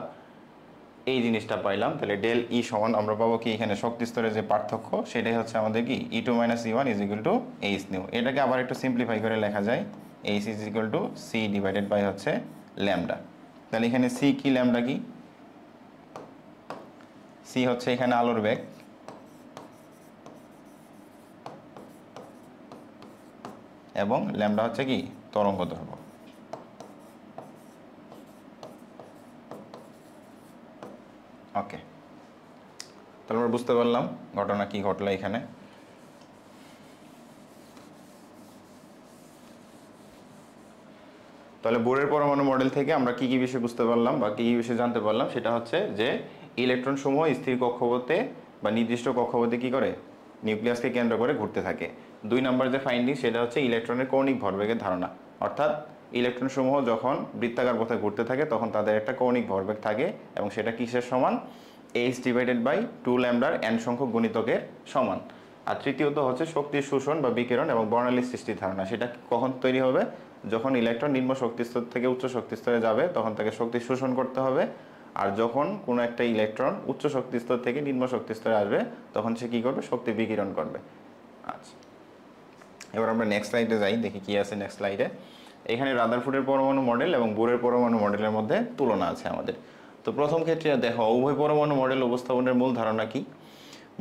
A: এই জিনিসটা পাইলাম। তাহলে ডেল ই সমান আমরা পাবো কি, এখানে শক্তি স্তরের যে পার্থক্য সেটাই হচ্ছে আমাদের কি E2 minus E1 is equal to h nu. এটাকে আবার একটু সিম্পলিফাই করে লেখা যায় h is equal to c divided by হচ্ছে ল্যামডা। তাহলে এখানে সি কি, ল্যামডা কি? সি হচ্ছে এখানে আলোর বেগ, এবং ল্যামডা হচ্ছে কি তরঙ্গ দৈর্ঘ্য। ওকে, তাহলে আমরা বুঝতে পারলাম ঘটনা কি ঘটলো এখানে। তাহলে বোরের পরমাণু মডেল থেকে আমরা কি কি বিষয় বুঝতে পারলাম বা কি কি বিষয় জানতে পারলাম, সেটা হচ্ছে যে ইলেকট্রন সমূহ স্থির কক্ষপথে বা নির্দিষ্ট কক্ষপথে কি করে, নিউক্লিয়াসকে কেন্দ্র করে ঘুরতে থাকে। 2 নম্বর যে ফাইন্ডিং সেটা হচ্ছে ইলেকট্রনের কৌণিক ভরবেগের ধারণা, অর্থাৎ ইলেকট্রন সমূহ যখন বৃত্তাকার পথে ঘুরতে থাকে তখন তাদের একটা কৌণিক ভরবেগ থাকে এবং সেটা কিসের সমান, h/2 ল্যামডার n সংখ্যক গুণিতকের সমান। আর তৃতীয়ত হচ্ছে শক্তির শোষণ বা বিকিরণ এবং বর্ণালী সৃষ্টির ধারণা, সেটা কখন তৈরি হবে, যখন ইলেকট্রন নিম্ন শক্তি স্তর থেকে উচ্চ শক্তি স্তরে যাবে তখন তাকে শক্তি শোষণ করতে হবে, আর যখন কোনো একটা ইলেকট্রন উচ্চ শক্তি স্তর থেকে নিম্ন শক্তি স্তরে আসবে তখন সে কী করবে, শক্তি বিকিরণ করবে। আচ্ছা, এবার আমরা নেক্সট স্লাইডে যাই, দেখি কি আছে নেক্সট স্লাইডে। এখানে রাদারফোর্ডের পরমাণু মডেল এবং বোরের পরমাণু মডেলের মধ্যে তুলনা আছে আমাদের। তো প্রথম ক্ষেত্রে দেখো উভয় পরমাণু মডেল উপস্থাপনের মূল ধারণা কি।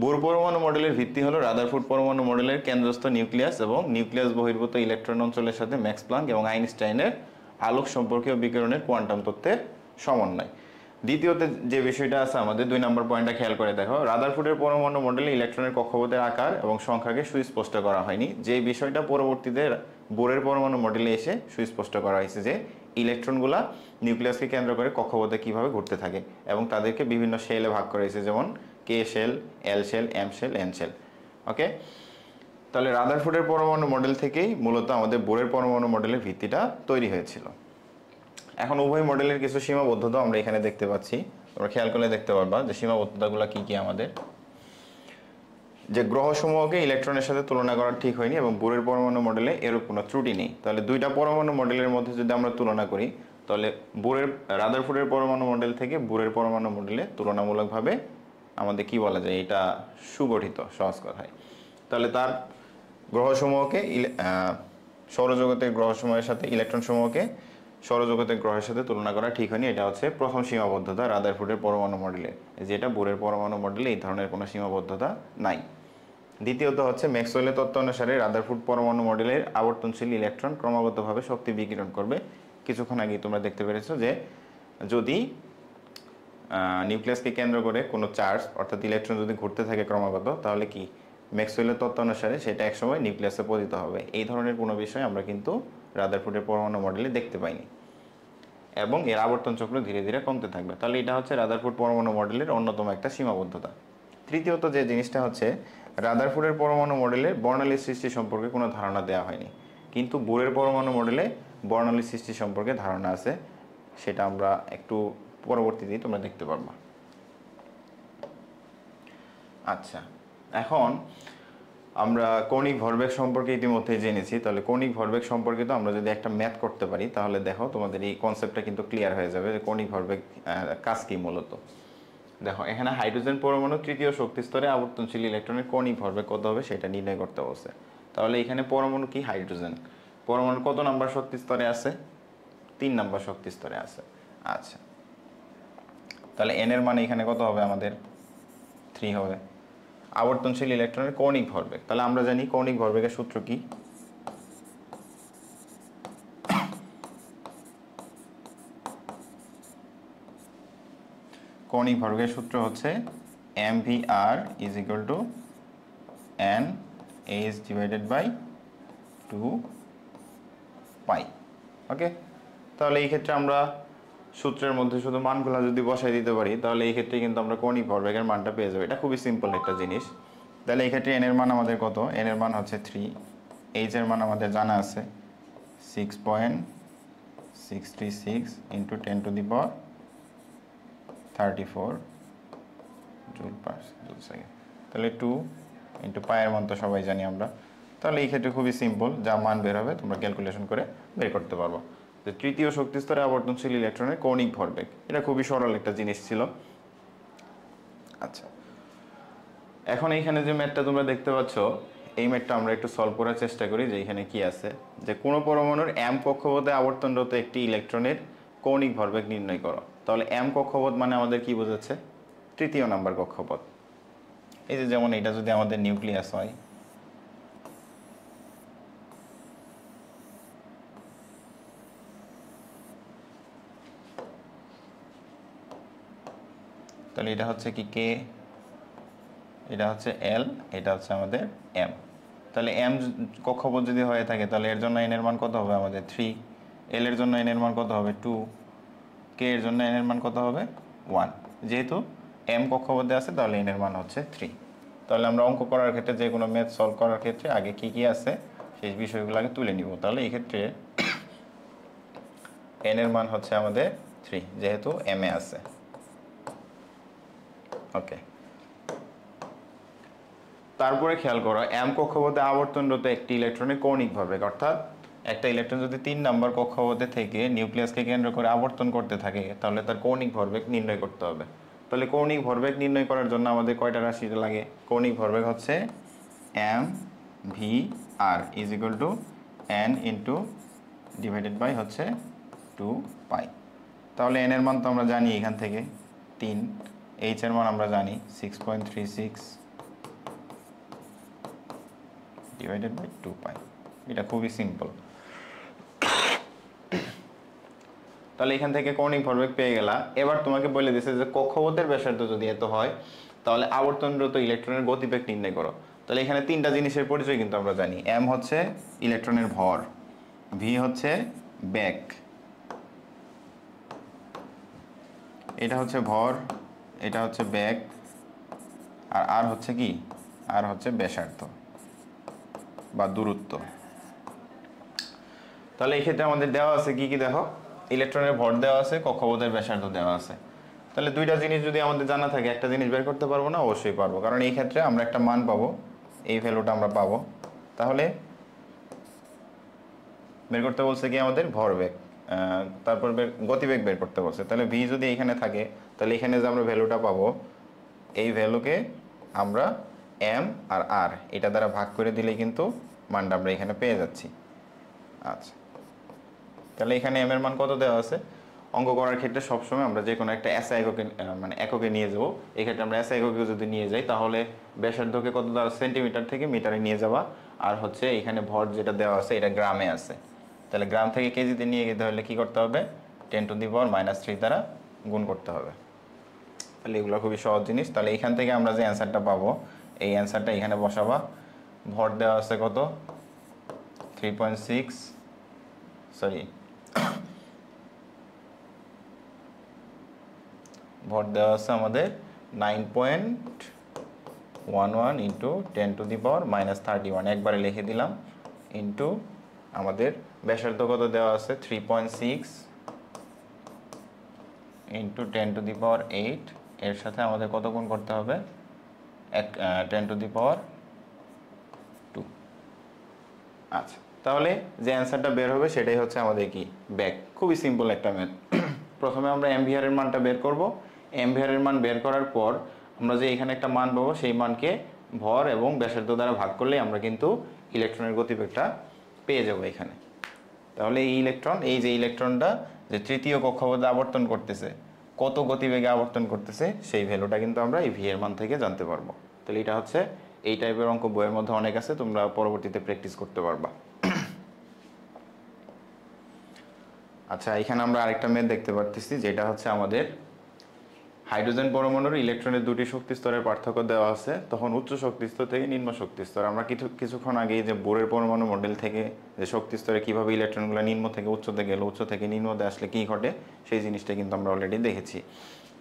A: বোর পরমাণু মডেলের ভিত্তি হলো রাদারফোর্ড পরমাণু মডেলের কেন্দ্রস্থ নিউক্লিয়াস এবং নিউক্লিয়াস বহির্ভূত ইলেকট্রন অঞ্চলের সাথে ম্যাক্স প্লাঙ্ক এবং আইনস্টাইনের আলোক সম্পর্কীয় বিকিরণের কোয়ান্টাম তত্ত্বের সমন্বয়। দ্বিতীয়তে যে বিষয়টা আছে আমাদের 2 নম্বর পয়েন্টটা খেয়াল করে দেখো, রাদারফোর্ডের পরমাণু মডেলে ইলেকট্রনের কক্ষপথের আকার এবং সংখ্যাকে সুস্পষ্ট করা হয়নি, যে বিষয়টা পরবর্তীতে বোরের পরমাণু মডেলে এসে সুস্পষ্ট করা হয়েছে যে ইলেকট্রনগুলা নিউক্লিয়াসকে কেন্দ্র করে কক্ষপথে কিভাবে ঘুরতে থাকে এবং তাদেরকে বিভিন্ন শেলে ভাগ করা হয়েছে, যেমন K shell, L shell, M shell, N shell. Okay, তাহলে রাদারফোর্ডের পরমাণু মডেল থেকেই মূলত আমাদের বোরের পরমাণু মডেলের ভিত্তিটা তৈরি হয়েছিল। এখন উভয় মডেলের কিছু সীমাবদ্ধতা আমরা এখানে দেখতে পাচ্ছি, তোমরা খেয়াল করলে দেখতে পারবা যে সীমাবদ্ধতাগুলো কি কি আমাদের। যে গ্রহসমূহকে ইলেকট্রনের সাথে তুলনা করা ঠিক হয়নি এবং বোরের পরমাণু মডেলে এরূপ কোনো ত্রুটি নেই। তাহলে দুইটা পরমাণু মডেলের মধ্যে যদি আমরা তুলনা করি তাহলে রাদারফোর্ডের পরমাণু মডেল থেকে বোরের পরমাণু মডেলে তুলনামূলকভাবে আমাদের কি বলা যায়, এটা সুগঠিত সহজ কথায়। তাহলে তার গ্রহসমূহকে সৌরজগতের গ্রহসমূহের সাথে ইলেকট্রন সমূহকে সৌরজগতের গ্রহের সাথে তুলনা করা ঠিক হয়নি, এটা হচ্ছে প্রথম সীমাবদ্ধতা রাদারফোর্ডের পরমাণু মডেলে, যেটা বোরের পরমাণু মডেলে এই ধরনের কোনো সীমাবদ্ধতা নাই। দ্বিতীয়ত হচ্ছে ম্যাক্সওয়েলের তত্ত্ব অনুসারে রাদারফোর্ড পরমাণু মডেলের আবর্তনশীল ইলেকট্রন ক্রমাগতভাবে শক্তি বিকিরণ করবে। কিছুক্ষণ আগে তোমরা দেখতে পেরেছো যে যদি নিউক্লিয়াসকে কেন্দ্র করে কোনো চার্জ অর্থাৎ ইলেকট্রন যদি ঘুরতে থাকে ক্রমাগত, তাহলে কি ম্যাক্সওয়েলের তত্ত্ব অনুসারে সেটা একসময় নিউক্লিয়াসে পতিত হবে। এই ধরনের কোনো বিষয় আমরা কিন্তু রাদারফোর্ডের পরমাণু মডেলে দেখতে পাইনি এবং এর আবর্তন চক্র ধীরে ধীরে কমতে থাকবে। তাহলে এটা হচ্ছে রাদারফোর্ড পরমাণু মডেলের অন্যতম একটা সীমাবদ্ধতা। তৃতীয়ত যে জিনিসটা হচ্ছে, রাদারফোর্ডের পরমাণু মডেলে বর্ণালী সৃষ্টি সম্পর্কে কোনো ধারণা দেওয়া হয়নি, কিন্তু বোরের পরমাণু মডেলে বর্ণালী সৃষ্টি সম্পর্কে ধারণা আছে, সেটা আমরা একটু পরবর্তীতে তোমরা দেখতে পারবা। আচ্ছা, এখন আমরা কৌণিক ভরবেগ সম্পর্কে ইতিমধ্যে জেনেছি। তাহলে কৌণিক ভরবেগ সম্পর্কিত আমরা যদি একটা ম্যাথ করতে পারি তাহলে দেখো তোমাদের এই কনসেপ্টটা কিন্তু ক্লিয়ার হয়ে যাবে যে কৌণিক ভরবেগ কাজ কি মূলত। দেখো এখানে হাইড্রোজেন পরমাণু তৃতীয় শক্তি স্তরে আবর্তনশীল ইলেকট্রনের কৌণিক ভরবেগ কত হবে সেটা নির্ণয় করতে বলছে। তাহলে এখানে পরমাণু কি, হাইড্রোজেন পরমাণু কত নাম্বার শক্তি স্তরে আছে, 3 নাম্বার শক্তি স্তরে আছে। আচ্ছা, তাহলে এন এর মান এখানে কত হবে আমাদের, 3 হবে। আবর্তনশীল ইলেকট্রনের কৌণিক ভরবেগ, তাহলে আমরা জানি কৌণিক ভরবেগের সূত্র কি, কৌণিক ভরবেগের সূত্র হচ্ছে mvr is equal to n h divided by 2 পাই। ওকে, তাহলে এই ক্ষেত্রে আমরা সূত্রের মধ্যে শুধু মানগুলো যদি বসাই দিতে পারি তাহলে এই ক্ষেত্রে কিন্তু আমরা কৌণিক ভরবেগের মানটা পেয়ে যাবো। এটা খুবই সিম্পল একটা জিনিস। তাহলে এই ক্ষেত্রে এন এর মান আমাদের কত, এন এর মান হচ্ছে 3, এইচ এর মান আমাদের জানা আছে 6.66 into 10 to the power 34 joule per second. তাহলে 2 ইন্টু পায়ের মান তো সবাই জানি আমরা। তাহলে এই ক্ষেত্রে খুবই সিম্পল, যা মান বের হবে তোমরা ক্যালকুলেশন করে বের করতে পারবো। যে তৃতীয় শক্তি স্তরে আবর্তনশীল ইলেকট্রনের কৌণিক ভরবেগ, এটা খুবই সরল একটা জিনিস ছিল। আচ্ছা, এখন এইখানে যে ম্যাথটা তোমরা দেখতে পাচ্ছ এই ম্যাথটা আমরা একটু সলভ করার চেষ্টা করি। যে এখানে কি আছে, যে কোনো পরমাণুর m কক্ষপথে আবর্তনরত একটি ইলেকট্রনের কৌণিক ভরবেগ নির্ণয় করো। তাহলে m কক্ষপথ মানে আমাদের কি বোঝাচ্ছে? তৃতীয় নাম্বার কক্ষপথ। এই যে যেমন এটা যদি আমাদের নিউক্লিয়াস হয়, তাহলে এটা হচ্ছে কি কে, এটা হচ্ছে এল, এটা হচ্ছে আমাদের এম। তাহলে এম কক্ষপথ যদি হয়ে থাকে তাহলে এর জন্য এন এর মান কত হবে আমাদের 3, এল এর জন্য এন এর মান কত হবে 2, কে এর জন্য এন এর মান কত হবে 1। যেহেতু এম কক্ষপথে আছে তাহলে এন এর মান হচ্ছে 3। তাহলে আমরা অঙ্ক করার ক্ষেত্রে যে কোনো ম্যাথ সলভ করার ক্ষেত্রে আগে কি কি আছে সেই বিষয়গুলো আগে তুলে নিব। তাহলে এই ক্ষেত্রে এন এর মান হচ্ছে আমাদের 3 যেহেতু এম এ আছে। ওকে, তারপরে খেয়াল করো এম কক্ষপথে আবর্তনরত একটি ইলেকট্রনের কৌণিক ভরবেগ, অর্থাৎ একটা ইলেকট্রন যদি 3 নম্বর কক্ষপথে থেকে নিউক্লিয়াসকে কেন্দ্র করে আবর্তন করতে থাকে তাহলে তার কৌণিক ভরবেগ নির্ণয় করতে হবে। তাহলে কৌণিক ভরবেগ নির্ণয় করার জন্য আমাদের কয়টা রাশি লাগে? কৌণিক ভরবেগ হচ্ছে m v r is equal to n into divided by হচ্ছে 2 পাই। তাহলে এন এর মান তো আমরা জানি এখান থেকে 3, এইচ এর মান আমরা জানি 6.36 ডিভাইডেড বাই 2 পাই। এটা খুবই সিম্পল। তাহলে এখান থেকে কৌণিক ভরবেগ পেয়ে গেলা। এবার তোমাকে বলে দিয়েছে যে কক্ষপথের ব্যাসার্ধ যদি এত হয় তাহলে আবর্তনরত ইলেকট্রনের গতিবেগ নির্ণয় করো। তাহলে এখানে তিনটা জিনিসের পরিচয় কিন্তু আমরা জানি। এম হচ্ছে ইলেকট্রনের ভর, ভি হচ্ছে বেগ, এটা হচ্ছে ভর, এটা হচ্ছে বেগ, আর আর হচ্ছে কি, আর হচ্ছে ব্যাসার্ধ বা দূরত্ব। তাহলে এই ক্ষেত্রে আমাদের দেওয়া আছে কি কি দেখো, ইলেকট্রনের ভর দেওয়া আছে, কক্ষপথের ব্যাসার্ধ দেওয়া আছে। তাহলে দুইটা জিনিস যদি আমাদের জানা থাকে একটা জিনিস বের করতে পারবো না? অবশ্যই পারবো, কারণ এই ক্ষেত্রে আমরা একটা মান পাবো, এই ভ্যালুটা আমরা পাবো। তাহলে বের করতে বলছে কি আমাদের ভরবেগ, তারপর গতিবেগ বের করতে বলছে। তাহলে ভি যদি এখানে থাকে তাহলে এখানে যে আমরা ভ্যালুটা পাবো এই ভ্যালুকে আমরা এম আর আর এটা দ্বারা ভাগ করে দিলেই কিন্তু মানটা আমরা এখানে পেয়ে যাচ্ছি। আচ্ছা, তাহলে এখানে এম এর মান কত দেওয়া আছে? অঙ্ক করার ক্ষেত্রে সবসময় আমরা যে কোনো একটা এসআই এককে মানে এককে নিয়ে যাবো। এই ক্ষেত্রে আমরা এসআই এককে যদি নিয়ে যাই তাহলে ব্যাসার্ধকে কত দ্বারা সেন্টিমিটার থেকে মিটারে নিয়ে যাওয়া, আর হচ্ছে এখানে ভর যেটা দেওয়া আছে এটা গ্রামে আছে। তাহলে গ্রাম থেকে কেজিতে নিয়ে যেতে হলে কী করতে হবে? 10⁻³ দ্বারা গুণ করতে হবে। তাহলে এগুলো খুবই সহজ জিনিস। তাহলে এখান থেকে আমরা যে অ্যান্সারটা পাবো এই অ্যান্সারটা এখানে বসাবা। ভর দেওয়া আছে কত? 3.6 সরি ভর দেওয়া আছে আমাদের 9.11 ইন্টু 10⁻³ একবারে লিখে দিলাম, ইন্টু আমাদের ব্যাসার্ধ কত দেওয়া আছে 3.6 ইন্টু 10⁸ এর সাথে আমাদের কত গুণ করতে হবে? 10⁻²। আচ্ছা, তাহলে যে অ্যান্সারটা বের হবে সেটাই হচ্ছে আমাদের কি ব্যাক। খুবই সিম্পল একটা ম্যাথ। প্রথমে আমরা এমভিআর এর মানটা বের করব। এমভিআর এর মান বের করার পর আমরা যে এখানে একটা মান পাবো সেই মানকে ভর এবং ব্যাসার্ধ দ্বারা ভাগ করলে আমরা কিন্তু ইলেকট্রনের গতিবেগটা পেয়ে যাব এখানে। তাহলে এই ইলেকট্রন, এই যে ইলেকট্রনটা যে তৃতীয় কক্ষপথে আবর্তন করতেছে, কত গতিবেগে আবর্তন করতেছে সেই ভ্যালুটা কিন্তু আমরা এই ভি এর মান থেকে জানতে পারবো। তাহলে এটা হচ্ছে এই টাইপের অঙ্ক বইয়ের মধ্যে অনেক আছে, তোমরা পরবর্তীতে প্র্যাকটিস করতে পারবা। আচ্ছা, এখানে আমরা আরেকটা ম্যাথ দেখতে পারতেছি যেটা হচ্ছে আমাদের হাইড্রোজেন পরমাণুর ইলেকট্রনের দুটি শক্তি স্তরের পার্থক্য দেওয়া আছে, তখন উচ্চ শক্তি স্তর থেকে নিম্ন শক্তি স্তর। আমরা কিছুক্ষণ আগে যে বোরের পরমাণু মডেল থেকে যে শক্তি স্তরে কীভাবে ইলেকট্রনগুলো নিম্ন থেকে উচ্চতে গেল, উচ্চ থেকে নিম্নতে আসলে কী ঘটে সেই জিনিসটা কিন্তু আমরা অলরেডি দেখেছি।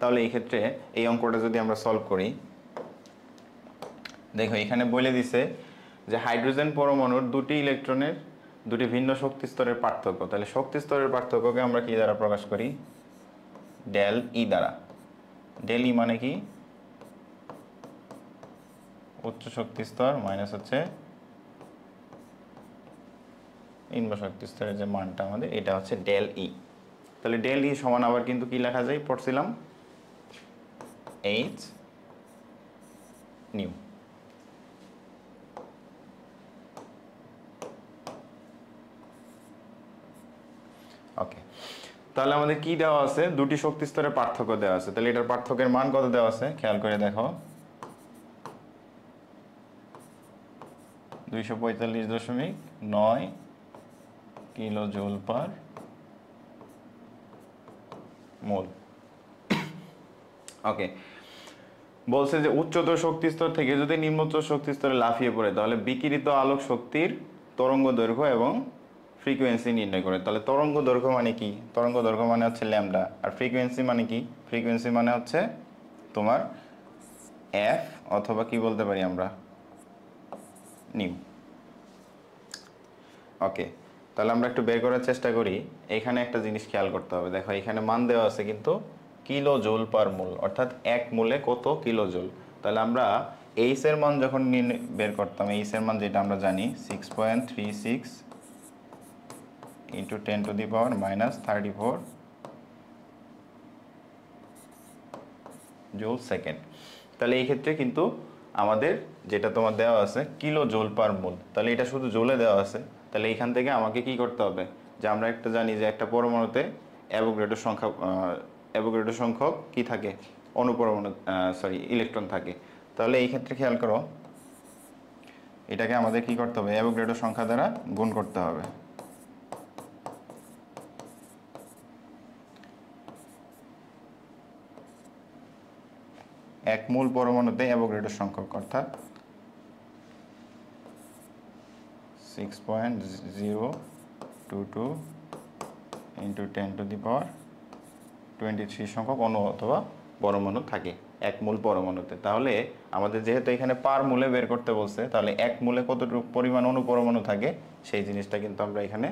A: তাহলে এই ক্ষেত্রে এই অঙ্কটা যদি আমরা সলভ করি, দেখো এখানে বলে দিছে যে হাইড্রোজেন পরমাণুর দুটি ইলেকট্রনের দুটি ভিন্ন শক্তি স্তরের পার্থক্য। তাহলে শক্তি স্তরের পার্থক্যকে আমরা কি দ্বারা প্রকাশ করি? ডেল ই দ্বারা। ডেল ই মানে কি? উচ্চ শক্তি স্তর মাইনাস হচ্ছে নিম্ন শক্তি স্তরের যে মানটা আমাদের, এটা হচ্ছে ডেল ই। তাহলে ডেল ই সমান আবার কিন্তু কি লেখা যায়? পড়ছিলাম এইচ নিউ। ওকে, তাহলে আমাদের কি দেওয়া আছে, দুটি শক্তি স্তরের পার্থক্য দেওয়া আছে। তাহলে এটার পার্থক্যের মান কত দেওয়া আছে খেয়াল করে দেখো, 245.9 কিলো জুল পার মোল। ওকে, বলছে যে উচ্চতর শক্তি স্তর থেকে যদি নিম্নতর শক্তি স্তরে লাফিয়ে পড়ে তাহলে বিকিরিত আলোক শক্তির তরঙ্গ দৈর্ঘ্য এবং ফ্রিকোয়েন্সি নির্ণয় করে। তাহলে তরঙ্গ দৈর্ঘ্য মানে কি, তরঙ্গ দৈর্ঘ্য মানে হচ্ছে ল্যামডা, আর ফ্রিকোয়েন্সি মানে কি, ফ্রিকোয়েন্সি মানে হচ্ছে তোমার এফ, অথবা কি বলতে পারি আমরা নিউ। ওকে, তাহলে আমরা একটু বের করার চেষ্টা করি। এখানে একটা জিনিস খেয়াল করতে হবে, দেখো এখানে মান দেওয়া আছে কিন্তু কিলো জুল পার মোল, অর্থাৎ এক মোলে কত কিলো জুল। তাহলে আমরা এইচ এর মান যখন বের করতাম, এইচ এর মান যেটা আমরা জানি 6.36 ইন্টু 10⁻⁻³ জুল সেকেন্ড। তাহলে এই ক্ষেত্রে কিন্তু আমাদের যেটা তোমার দেওয়া আছে কিলো জুল পার মোল, তাহলে এটা শুধু জুলে দেওয়া আছে। তাহলে এখান থেকে আমাকে কি করতে হবে, যে আমরা একটা জানি যে একটা পরমাণুতে অ্যাভোগাড্রো সংখ্যক কি থাকে, অনুপরমাণু ইলেকট্রন থাকে। তাহলে এই ক্ষেত্রে খেয়াল করো, এটাকে আমাদের কি করতে হবে, অ্যাভোগাড্রো সংখ্যা দ্বারা গুণ করতে হবে। এক মূল পরমাণুতে অ্যাভোগাড্রো সংখ্যক অর্থাৎ 6.022 ইন্টু 10⁻23 সংখ্যক অণু অথবা পরমাণু থাকে এক মূল পরমাণুতে। তাহলে আমাদের যেহেতু এখানে পার মূলে বের করতে বলছে, তাহলে এক মূলে কতটুকু পরিমাণ অণু পরমাণু থাকে সেই জিনিসটা কিন্তু আমরা এখানে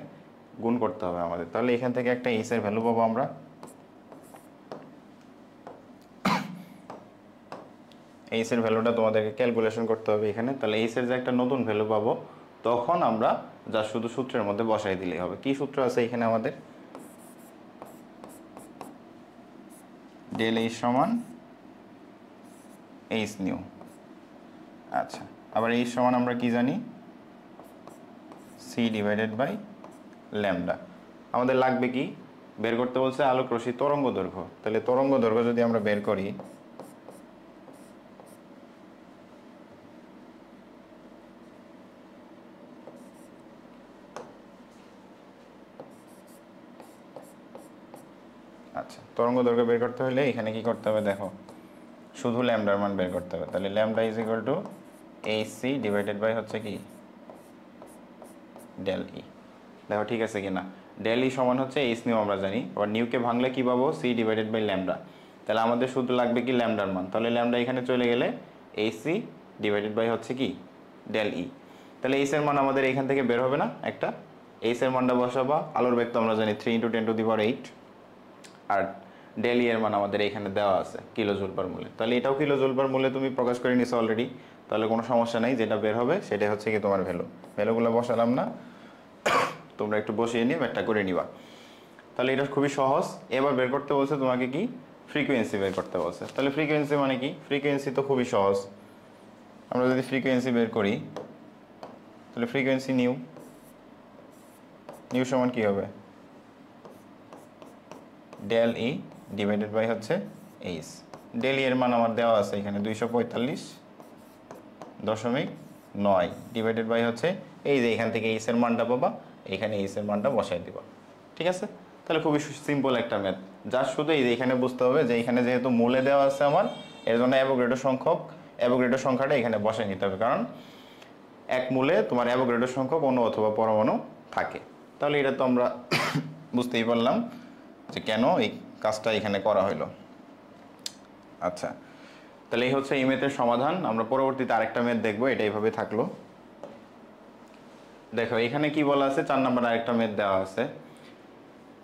A: গুণ করতে হবে আমাদের। তাহলে এখান থেকে একটা এইচ এর ভ্যালু পাবো আমরা। এইচ এর ভ্যালুটা তোমাদেরকে ক্যালকুলেশন করতে হবে এখানে। তাহলে এইচ এর যে একটা নতুন ভ্যালু পাবো, তখন আমরা যা শুধু সূত্রের মধ্যে বসাই দিলেই হবে। কি সূত্র আছে এখানে আমাদের, ডেল এইচ সমান এইচ নিউ। আচ্ছা, আবার এইচ সমান আমরা কি জানি, সি ডিভাইডেড বাই ল্যামডা। আমাদের লাগবে কি, বের করতে বলছে আলোক রশ্মির তরঙ্গ দৈর্ঘ্য। তাহলে তরঙ্গ দৈর্ঘ্য যদি আমরা বের করি, আচ্ছা তরঙ্গ দৈর্ঘ্য বের করতে হলে এখানে কি করতে হবে, দেখো শুধু ল্যামডার মান বের করতে হবে। তাহলে lambda is equal to h c divided by হচ্ছে কি ডেল ই। দেখো ঠিক আছে কিনা, ডেল ই সমান হচ্ছে এইচ নিউ আমরা জানি, আবার নিউকে ভাঙলে কি পাবো, সি ডিভাইডেড বাই ল্যামডা। তাহলে আমাদের শুধু লাগবে কি ল্যামডার মান। তাহলে ল্যামডা এখানে চলে গেলে এইচ সি ডিভাইডেড বাই হচ্ছে কি ডেল ই। তাহলে এইচ এর মান আমাদের এখান থেকে বের হবে না একটা, এইচ এর মানটা বসাবা, আলোর বেগ তো আমরা জানি 3 ইন্টু 10⁸, আর ডেল ই এর মান আমাদের এখানে দেওয়া আছে কিলো জুল পার মোলে। তাহলে এটাও কিলো জুল পার মোলে তুমি প্রকাশ করে নিছো অলরেডি, তাহলে কোনো সমস্যা নাই, যেটা বের হবে সেটাই হচ্ছে কি তোমার ভ্যালুগুলো বসালাম না, তোমরা একটু বসিয়ে নিয়ে একটা করে নিবা। তাহলে এটা খুবই সহজ। এবার বের করতে বলছে তোমাকে কি, ফ্রিকোয়েন্সি বের করতে বলছে। তাহলে ফ্রিকোয়েন্সি মানে কি, ফ্রিকোয়েন্সি তো খুবই সহজ। আমরা যদি ফ্রিকোয়েন্সি বের করি, তাহলে ফ্রিকোয়েন্সি নিউ সমান কি হবে, ডেল ই ডিভাইডেড বাই হচ্ছে এইচ। ডেল ই এর মান আমার দেওয়া আছে এখানে 245.9 ডিভাইডেড বাই হচ্ছে এই যে এখান থেকে এইচ এর মানটা পাবা, এখানে এইচ এর মানটা বসাই দিবা। ঠিক আছে, তাহলে খুবই সিম্পল একটা ম্যাথ। যা শুধু এই যে এখানে বুঝতে হবে যে এখানে যেহেতু মূলে দেওয়া আছে আমার, এর জন্য অ্যাভোগাড্রো সংখ্যাটা এখানে বসাই নিতে হবে, কারণ এক মূলে তোমার অ্যাভোগাড্রো সংখ্যক অণু অথবা পরমাণু থাকে। তাহলে এটা তো আমরা বুঝতেই পারলাম যে কেন এই কাজটা এখানে করা হলো। আচ্ছা, তাহলে এই হচ্ছে এই ম্যাথের সমাধান। আমরা পরবর্তীতে আরেকটা ম্যাথ দেখবো, এটা এইভাবে থাকলো। দেখো এখানে কি বলা আছে, 4 নম্বর আরেকটা ম্যাথ দেওয়া আছে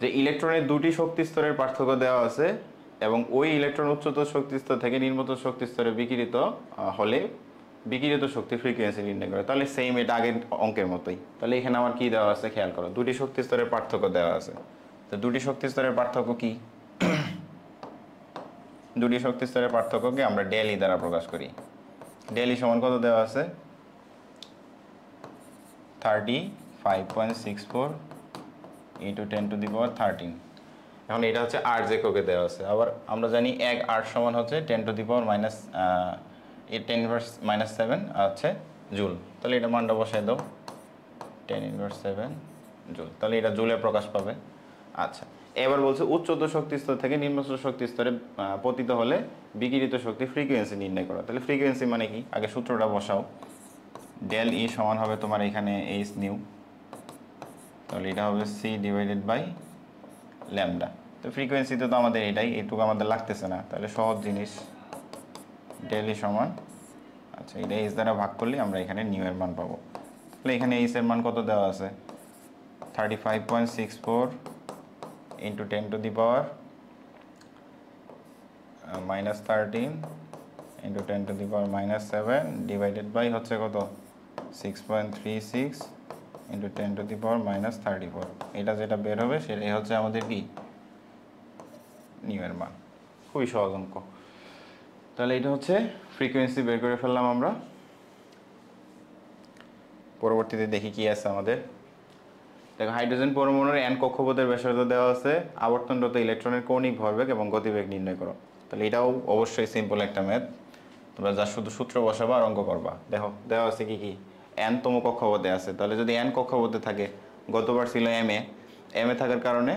A: যে ইলেকট্রনের দুটি শক্তি স্তরের পার্থক্য দেওয়া আছে এবং ওই ইলেকট্রন উচ্চতর শক্তি স্তর থেকে নিম্নতর শক্তি স্তরে বিকিরিত হলে বিকিরিত শক্তি ফ্রিকোয়েন্সি নির্ণয় করে। তাহলে সেম এটা আগের অঙ্কের মতোই। তাহলে এখানে আমার কি দেওয়া আছে খেয়াল করো, দুটি শক্তি স্তরের পার্থক্য দেওয়া আছে। তো দুটি শক্তি স্তরের পার্থক্য কি, দুটি শক্তি স্তরের পার্থক্যকে আমরা ডেল ই দ্বারা প্রকাশ করি। ডেল ই সমান কত দেওয়া আছে, 35.64 ইন্টু 10⁻13। এখন এটা হচ্ছে আর্টস এককে দেওয়া আছে। আবার আমরা জানি 1 আর্ট সমান হচ্ছে 10 to the power minus 10 inverse minus 7 হচ্ছে জুল। তাহলে এটা মানটা বসাই দাও 10 ইনভার্স 7 জুল, তাহলে এটা জুলে প্রকাশ পাবে। আচ্ছা, এবার বলছে উচ্চতর শক্তি স্তর থেকে নিম্নতর শক্তি স্তরে পতিত হলে বিকিরিত শক্তি ফ্রিকোয়েন্সি নির্ণয় করা। তাহলে ফ্রিকোয়েন্সি মানে কি, আগে সূত্রটা বসাও। ডেল ই সমান হবে তোমার এখানে এইচ নিউ, তাহলে এটা হবে সি ডিভাইডেড বাই ল্যামডা। তো ফ্রিকোয়েন্সিতে তো আমাদের এটাই, এইটুকু আমাদের লাগতেছে না, তাহলে সহজ জিনিস ডেল ই সমান, আচ্ছা এটা এইচ দ্বারা ভাগ করলে আমরা এখানে নিউ এর মান পাবো। তাহলে এখানে এইচ এর মান কত দেওয়া আছে, 35.64 into 10 to the power minus 13 into 10 to the power minus 7 divided by হচ্ছে কত 6.36 into 10 to the power minus 34। এটা যেটা বের হবে সেটাই হচ্ছে আমাদের কি নিউ এর মান। খুবই সহজ অঙ্ক। তাহলে এটা হচ্ছে ফ্রিকোয়েন্সি বের করে ফেললাম আমরা। পরবর্তীতে দেখি কি আছে আমাদের। দেখো হাইড্রোজেন পরমাণুর n কক্ষপথের ব্যাসার্ধ দেওয়া আছে, আবর্তনরত ইলেকট্রনের কৌণিক ভরবেগ এবং গতিবেগ নির্ণয় করো। তাহলে এটাও অবশ্যই সিম্পল একটা ম্যাথ, তোমরা যা শুধু সূত্র বসাবা আর অঙ্ক করবা। দেখো দেওয়া আছে কি কি, n তম কক্ষপথে আছে, তাহলে যদি n কক্ষপথে থাকে, গতবার ছিল m এ থাকার কারণে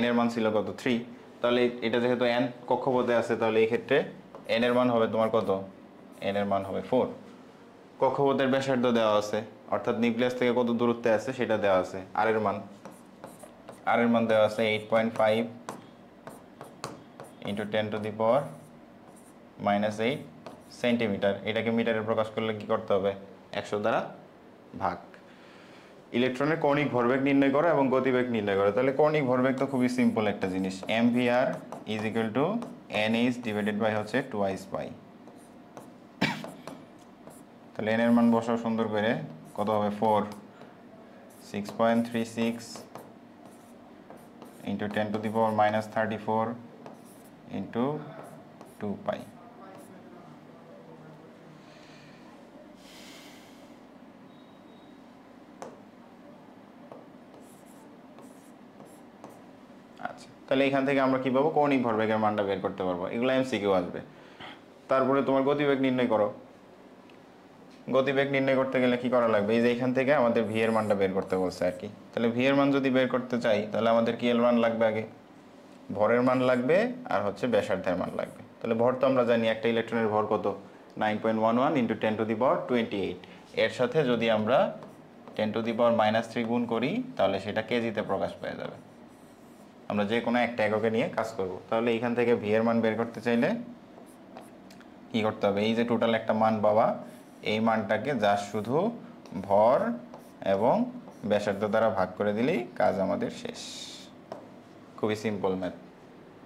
A: n এর মান ছিল কত 3, তাহলে এটা যেহেতু n কক্ষপথে আছে তাহলে এই ক্ষেত্রে n এর মান হবে তোমার কত, n এর মান হবে 4। কক্ষপথের ব্যাসার্ধ দেওয়া আছে, অর্থাৎ নিউক্লিয়াস থেকে কত দূরত্বে আছে সেটা দেওয়া আছে। আর এর মান দেওয়া আছে 8.5 into 10 to the power minus 8 centimetre. এটাকে মিটারে প্রকাশ করলে কি করতে হবে, 100 দ্বারা ভাগ। ইলেকট্রনের কৌণিক ভরবেগ নির্ণয় করো এবং গতিবেগ নির্ণয় করো। তাহলে কৌণিক ভরবেগ তো খুবই সিম্পল একটা জিনিস, mvr is equal to nh divided by হচ্ছে টুয়াইস পাই। তাহলে n এর মান বসাও সুন্দর করে, কত হবে 4, 6.36 into 10 to the power minus 34 into 2 পাই। আচ্ছা, তাহলে এখান থেকে আমরা কি পাবো, কৌণিক ভরবেগের মানটা বের করতে পারবো। এগুলো এমসিকিউ আসবে। তারপরে তোমার গতিবেগ নির্ণয় করো। গতিবেগ নির্ণয় করতে গেলে কি করা লাগবে, এই যে এখান থেকে আমাদের ভি এর মানটা বের করতে বলছে আর কি। তাহলে ভি এর মান যদি বের করতে চাই তাহলে আমাদের কি এর মান লাগবে, আগে ভরের মান লাগবে আর হচ্ছে ব্যাসার্ধের মান লাগবে। তাহলে ভর তো আমরা জানি, একটা ইলেকট্রনের ভর কত 9.11 ইন্টু 10 টু দি পাওয়ার 28। এর সাথে যদি আমরা 10 টু দি পাওয়ার মাইনাস 3 গুণ করি তাহলে সেটা কেজিতে প্রকাশ পেয়ে যাবে। আমরা যে কোনো একটা এককে নিয়ে কাজ করব। তাহলে এখান থেকে ভি এর মান বের করতে চাইলে কি করতে হবে, এই যে টোটাল একটা মান পাবা, এই মানটাকে যা শুধু ভর এবং ব্যাসার্ধ দ্বারা ভাগ করে দিলেই কাজ আমাদের শেষ। খুবই সিম্পল ম্যাথ,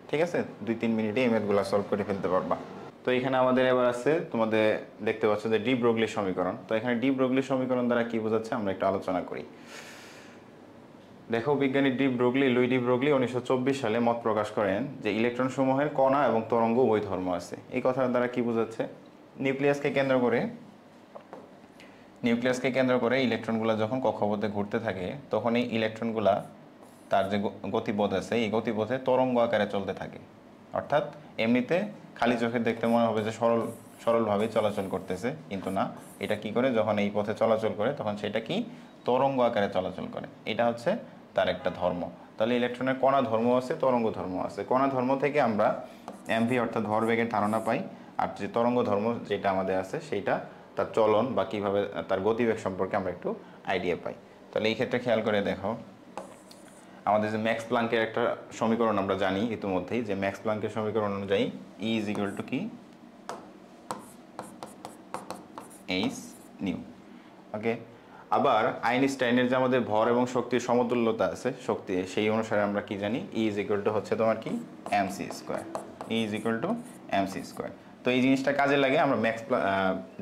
A: ঠিক আছে। 2-3 মিনিটে এই ম্যাথগুলো সলভ করে ফেলতে পারবা। তো এখানে আমাদের এবার আছে, তোমাদের দেখতে পাচ্ছ যে ডি ব্রগলি সমীকরণ। তো এখানে ডি ব্রগলি সমীকরণ দ্বারা কি বোঝাচ্ছে আমরা একটু আলোচনা করি। দেখো বিজ্ঞানী লুই ডি ব্রগলি 1924 সালে মত প্রকাশ করেন যে ইলেকট্রন সমূহের কণা এবং তরঙ্গ উভয় ধর্ম আছে। এই কথার দ্বারা কি বোঝাচ্ছে, নিউক্লিয়াসকে কেন্দ্র করে ইলেকট্রনগুলো যখন কক্ষপথে ঘুরতে থাকে তখন এই ইলেকট্রনগুলা তার যে গতিপথ আছে এই গতিপথে তরঙ্গ আকারে চলতে থাকে। অর্থাৎ এমনিতে খালি চোখে দেখতে মনে হবে যে সরলভাবে চলাচল করতেছে, কিন্তু না, এটা কি করে, যখন এই পথে চলাচল করে তখন সেটা কি তরঙ্গ আকারে চলাচল করে। এটা হচ্ছে তার একটা ধর্ম। তাহলে ইলেকট্রনের কণা ধর্ম আছে, তরঙ্গ ধর্ম আছে। কণা ধর্ম থেকে আমরা এমভি অর্থাৎ ভরবেগের ধারণা পাই, আর যে তরঙ্গ ধর্ম যেটা আমাদের আছে সেইটা তার চলন বা কিভাবে তার গতিবেগ সম্পর্কে আমরা একটু আইডিয়া পাই। তাহলে এই ক্ষেত্রে খেয়াল করে দেখো, আমাদের যে ম্যাক্স প্লাঙ্কের একটা সমীকরণ আমরা জানি ইতিমধ্যেই, যে ম্যাক্স প্লাঙ্কের সমীকরণ অনুযায়ী ই ইজ ইকুয়াল টু কি এইচ নিউ। ওকে, আবার আইনস্টাইনের যে আমাদের ভর এবং শক্তির সমতুল্যতা আছে শক্তি, সেই অনুসারে আমরা কি জানি, ই ইজ ইকুয়াল টু হচ্ছে তোমার কি MC square. E is equal to MC square. তো এই জিনিসটা কাজে লাগে, আমরা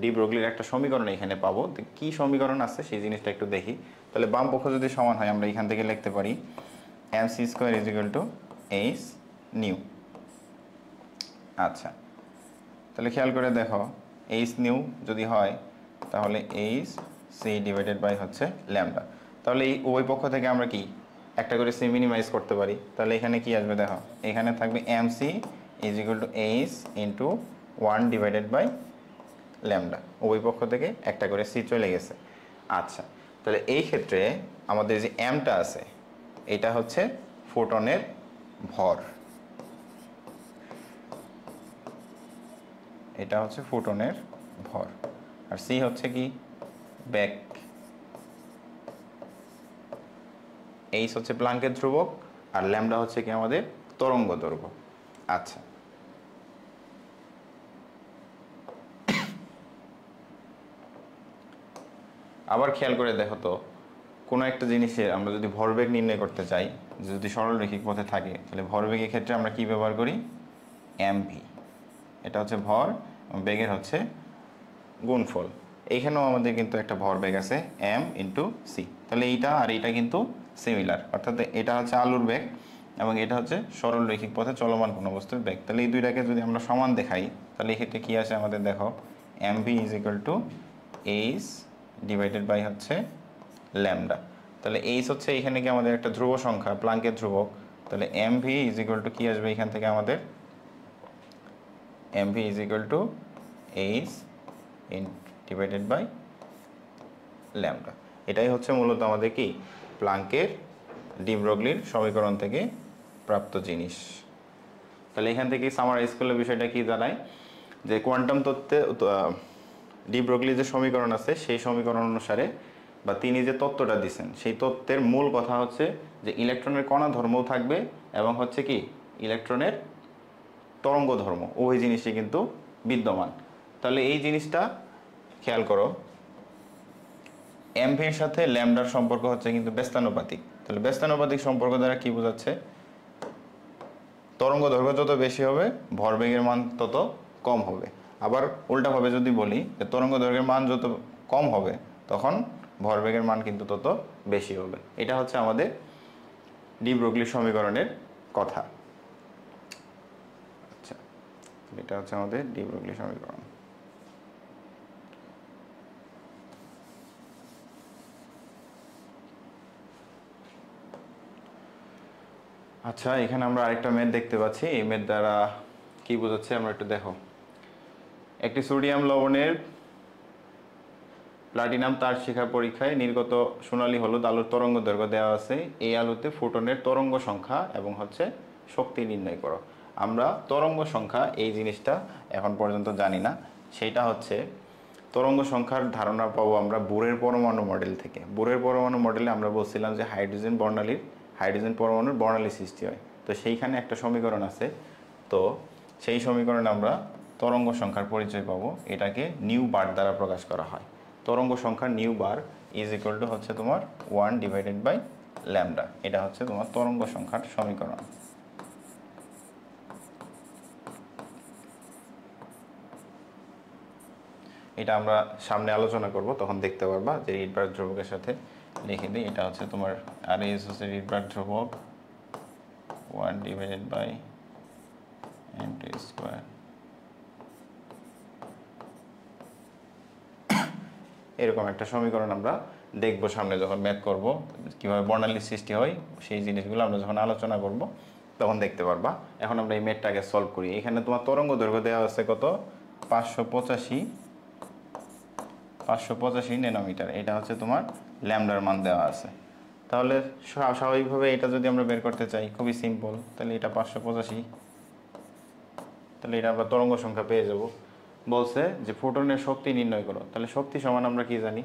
A: ডি ব্রগলির একটা সমীকরণ এখানে পাবো। তো কী সমীকরণ আছে সেই জিনিসটা একটু দেখি। তাহলে বাম পক্ষ যদি সমান হয় আমরা এখান থেকে লিখতে পারি MC square is equal to h new. আচ্ছা, তাহলে খেয়াল করে দেখো, এইচ নিউ যদি হয় তাহলে এইচ সি ডিভাইডেড বাই হচ্ছে ল্যামডা। তাহলে এই উভয় পক্ষ থেকে আমরা কি একটা করে সি মিনিমাইজ করতে পারি, তাহলে এখানে কি আসবে দেখো, এখানে থাকবে MC is equal to H into 1/, lambda. উভয় পক্ষ থেকে একটা করে সি চলে গেছে। আচ্ছা, তাহলে এই ক্ষেত্রে আমাদের যে এমটা আছে এটা হচ্ছে ফোটনের ভর, এটা হচ্ছে ফোটনের ভর, আর সি হচ্ছে কি ব্যাক, এইচ হচ্ছে প্লাঙ্কের ধ্রুবক, আর ল্যামডা হচ্ছে কি আমাদের তরঙ্গ দৈর্ঘ্য। আচ্ছা, আবার খেয়াল করে দেখো তো, কোনো একটা জিনিসের আমরা যদি ভরবেগ নির্ণয় করতে চাই, যদি সরলরৈখিক পথে থাকে, তাহলে ভরবেগের ক্ষেত্রে আমরা কি ব্যবহার করি, এমভি। এটা হচ্ছে ভর, বেগের হচ্ছে গুণফল। এইখানেও আমাদের কিন্তু একটা ভরবেগ আছে এম ইন্টু সি, তাহলে এইটা আর এইটা কিন্তু সিমিলার, অর্থাৎ এটা হচ্ছে আলুর বেগ এবং এটা হচ্ছে সরলরৈখিক পথে চলমান কোনো বস্তুর বেগ। তাহলে এই দুইটাকে যদি আমরা সমান দেখাই, তাহলে এক্ষেত্রে কী আসে আমাদের, দেখো m v is equal to h divided by হচ্ছে ল্যামডা। তাহলে এইচ হচ্ছে এখানে কি আমাদের একটা ধ্রুব সংখ্যা, প্লাঙ্কের ধ্রুবক, তাহলে এমভি ইজ ইকুয়াল টু কী আসবে এখান থেকে আমাদের, m v is equal to h divided by lambda. এটাই হচ্ছে মূলত আমাদের কি প্লাঙ্কের ডি ব্রগলির সমীকরণ থেকে প্রাপ্ত জিনিস। তাহলে এখান থেকে সামারাইজ করলে বিষয়টা কি জানায়, যে কোয়ান্টাম তত্ত্বে ডি ব্রগলির যে সমীকরণ আছে সেই সমীকরণ অনুসারে বা তিনি যে তত্ত্বটা দিচ্ছেন সেই তত্ত্বের মূল কথা হচ্ছে যে ইলেকট্রনের কণা ধর্মও থাকবে এবং হচ্ছে কি ইলেকট্রনের তরঙ্গ ধর্ম, উভয় জিনিসই কিন্তু বিদ্যমান। তাহলে এই জিনিসটা খেয়াল করো, এমভির সাথে ল্যামডার সম্পর্ক হচ্ছে কিন্তু ব্যস্তানুপাতিক। তাহলে ব্যস্তানুপাতিক সম্পর্ক দ্বারা কি বোঝাচ্ছে, তরঙ্গ দৈর্ঘ্য যত বেশি হবে ভরবেগের মান তত কম হবে। আবার উল্টাভাবে যদি বলি যে তরঙ্গ দৈর্ঘ্যের মান যত কম হবে তখন ভরবেগের মান কিন্তু তত বেশি হবে। এটা হচ্ছে আমাদের ডি ব্রগলি সমীকরণের কথা। আচ্ছা, এটা হচ্ছে আমাদের ডি ব্রগলি সমীকরণ। আচ্ছা, এখানে আমরা আরেকটা ম্যাথ দেখতে পাচ্ছি। এই ম্যাথ দ্বারা কি বোঝাচ্ছে আমরা একটু দেখো। একটি সোডিয়াম লবণের প্লাটিনাম তার শিখা পরীক্ষায় নির্গত সোনালী হলুদ আলুর তরঙ্গ দৈর্ঘ্য দেওয়া আছে। এই আলুতে ফোটনের তরঙ্গ সংখ্যা এবং হচ্ছে শক্তি নির্ণয় করো। আমরা তরঙ্গ সংখ্যা এই জিনিসটা এখন পর্যন্ত জানি না, সেইটা হচ্ছে তরঙ্গ সংখ্যার ধারণা পাবো আমরা বোরের পরমাণু মডেল থেকে। বোরের পরমাণু মডেলে আমরা বলছিলাম যে হাইড্রোজেন পরমাণুর বর্ণালী সৃষ্টি হয়, তো সেইখানে একটা সমীকরণ আছে, তো সেই সমীকরণে আমরা তরঙ্গ সংখ্যার পরিচয় পাবো। এটাকে নিউ বার দ্বারা প্রকাশ করা হয়। তরঙ্গ সংখ্যার new bar is equal two হচ্ছে তোমার 1/, ল্যামডা। এটা হচ্ছে তোমার তরঙ্গ সংখ্যার সমীকরণ। এটা আমরা সামনে আলোচনা করব, তখন দেখতে পারবা যে রিডবার্গ ধ্রুবকের সাথে লিখে দিই। এটা হচ্ছে তোমার আর এস হচ্ছে রিডবার্গ ধ্রুবক 1/m²। এরকম একটা সমীকরণ আমরা দেখব সামনে যখন ম্যাথ করব, কিভাবে বর্ণালী সৃষ্টি হয় সেই জিনিসগুলো আমরা যখন আলোচনা করব তখন দেখতে পারবা। এখন আমরা এই ম্যাথটাকে সলভ করি। এখানে তোমার তরঙ্গ দৈর্ঘ্য দেওয়া আছে কত, 585 ন্যানোমিটার। এটা হচ্ছে তোমার ল্যামডার মান দেওয়া আছে। তাহলে স্বাভাবিকভাবে এটা যদি আমরা বের করতে চাই, খুবই সিম্পল। তাহলে এটা 585, তাহলে এটা আমরা তরঙ্গ সংখ্যা পেয়ে যাব। বলছে যে ফোটনের শক্তি নির্ণয় করো, তাহলে শক্তি সমান আমরা কি জানি,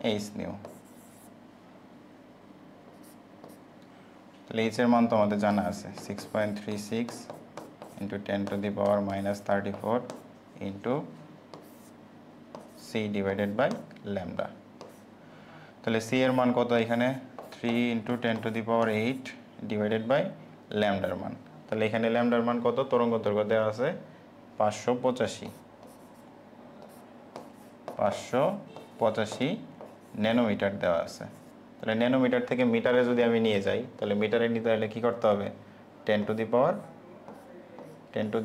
A: এইচ নিউ। তাহলে এইচ এর মান তো আমাদের জানা আছে 6.36 into 10⁻³ into C divided by lambda. তাহলে সি এর মান কত এখানে, 3 ইন্টু 10⁸ ডিভাইডেড বাই ল্যামডার মান। তাহলে এখানে ল্যামডার মান কত, তরঙ্গ দৈর্ঘ্য দেওয়া আছে 585 ন্যানোমিটার দেওয়া আছে। তাহলে ন্যানোমিটার থেকে মিটারে যদি আমি নিয়ে যাই, তাহলে মিটারে নিতে হলে কী করতে হবে, 10⁻³ 10⁻⁹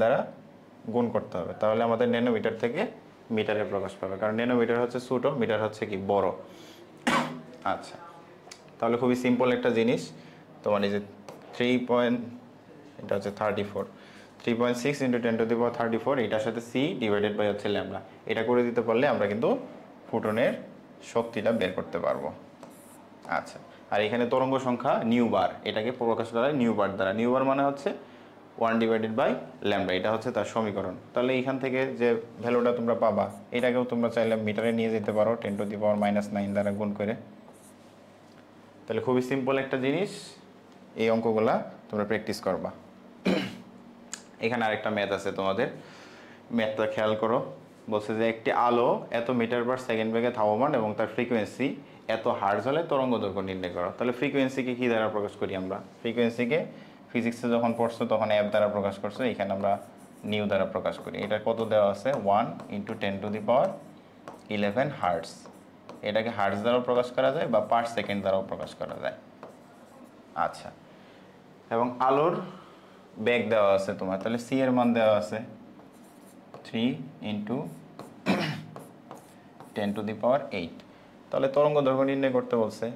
A: দ্বারা গুণ করতে হবে, তাহলে আমাদের ন্যানোমিটার থেকে মিটারে প্রকাশ পাবে, কারণ ন্যানোমিটার হচ্ছে ছোটো, মিটার হচ্ছে কি বড়। আচ্ছা, তাহলে খুবই সিম্পল একটা জিনিস। তোমার এই যে এটা হচ্ছে 34, 3.6 × 10⁻34, এটার সাথে c ডিভাইডেড বাই হচ্ছে ল্যামডা, এটা করে দিতে পারলে আমরা কিন্তু ফোটনের শক্তিটা বের করতে পারবো। আচ্ছা, আর এখানে তরঙ্গ সংখ্যা নিউ বার, এটাকে প্রকাশ করা হয় নিউ বার দ্বারা। নিউ বার মানে হচ্ছে 1/λ, এটা হচ্ছে তার সমীকরণ। তাহলে এইখান থেকে যে ভ্যালুটা তোমরা পাবা, এটাকেও তোমরা চাইলে মিটারে নিয়ে যেতে পারো 10⁻⁹ দ্বারা গুণ করে। তাহলে খুবই সিম্পল একটা জিনিস, এই অঙ্কগুলা তোমরা প্র্যাকটিস করবা। এখানে আরেকটা ম্যাথ আছে তোমাদের, ম্যাথটা খেয়াল করো। বলছে যে একটি আলো এত মিটার/সেকেন্ড বেগে ধাবমান এবং তার ফ্রিকোয়েন্সি এত হার্জ হলে তরঙ্গ দৈর্ঘ্য নির্ণয় করো। তাহলে ফ্রিকোয়েন্সিকে কী দ্বারা প্রকাশ করি আমরা? ফ্রিকোয়েন্সিকে ফিজিক্সে যখন পড়ছো তখন অ্যাপ দ্বারা প্রকাশ করছো, এখানে আমরা নিউ দ্বারা প্রকাশ করি। এটা কত দেওয়া আছে? 1 × 10⁻11 হার্টস। এটাকে হার্টস দ্বারাও প্রকাশ করা যায় বা পার সেকেন্ড দ্বারাও প্রকাশ করা যায়। আচ্ছা, এবং আলোর বেগ দেওয়া আছে তোমার, তাহলে সি এর মান দেওয়া আছে 3 × 10⁸। তাহলে তরঙ্গ দৈর্ঘ্য নির্ণয় করতে বলছে।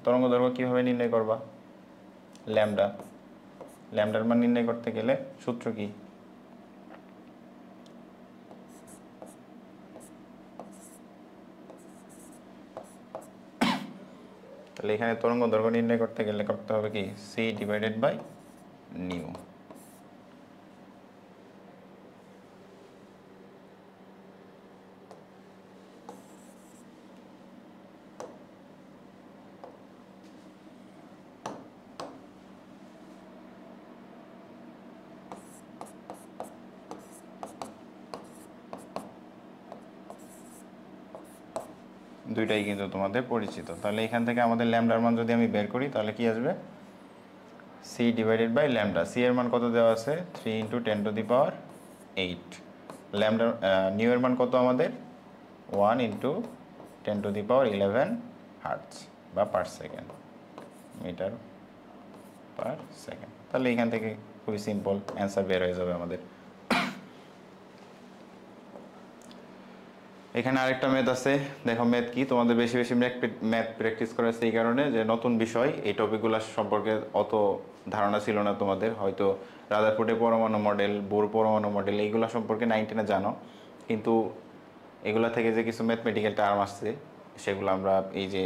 A: তরঙ্গ দৈর্ঘ্য কীভাবে নির্ণয় করবা? ল্যামডা, ল্যামডার মান নির্ণয় করতে গেলে সূত্র কি? তাহলে এখানে তরঙ্গ দৈর্ঘ্য নির্ণয় করতে গেলে করতে হবে কি? C divided by nu. দুইটাই কিন্তু তোমাদের পরিচিত। তাহলে এখান থেকে আমাদের ল্যামডার মান যদি আমি বের করি তাহলে কি আসবে? C divided by lambda. C এর মান কত দেওয়া আছে? 3 × 10⁸। ল্যামডার নিউ এর মান কত আমাদের? 1 × 10⁻11 হার্টজ বা per second, metre per second. তাহলে এখান থেকে খুবই সিম্পল অ্যান্সার বের হয়ে যাবে আমাদের। এখানে আরেকটা ম্যাথ আছে, দেখো ম্যাথ কি, তোমাদের বেশি বেশি ম্যাথ প্র্যাকটিস করেছে এই কারণে যে নতুন বিষয়, এই টপিকগুলো সম্পর্কে অত ধারণা ছিল না তোমাদের। হয়তো রাদারফোর্ডের পরমাণু মডেল, বোর পরমাণু মডেল, এইগুলো সম্পর্কে 9-10 জানো, কিন্তু এগুলা থেকে যে কিছু ম্যাথমেটিক্যাল টার্ম আসছে সেগুলো আমরা এই যে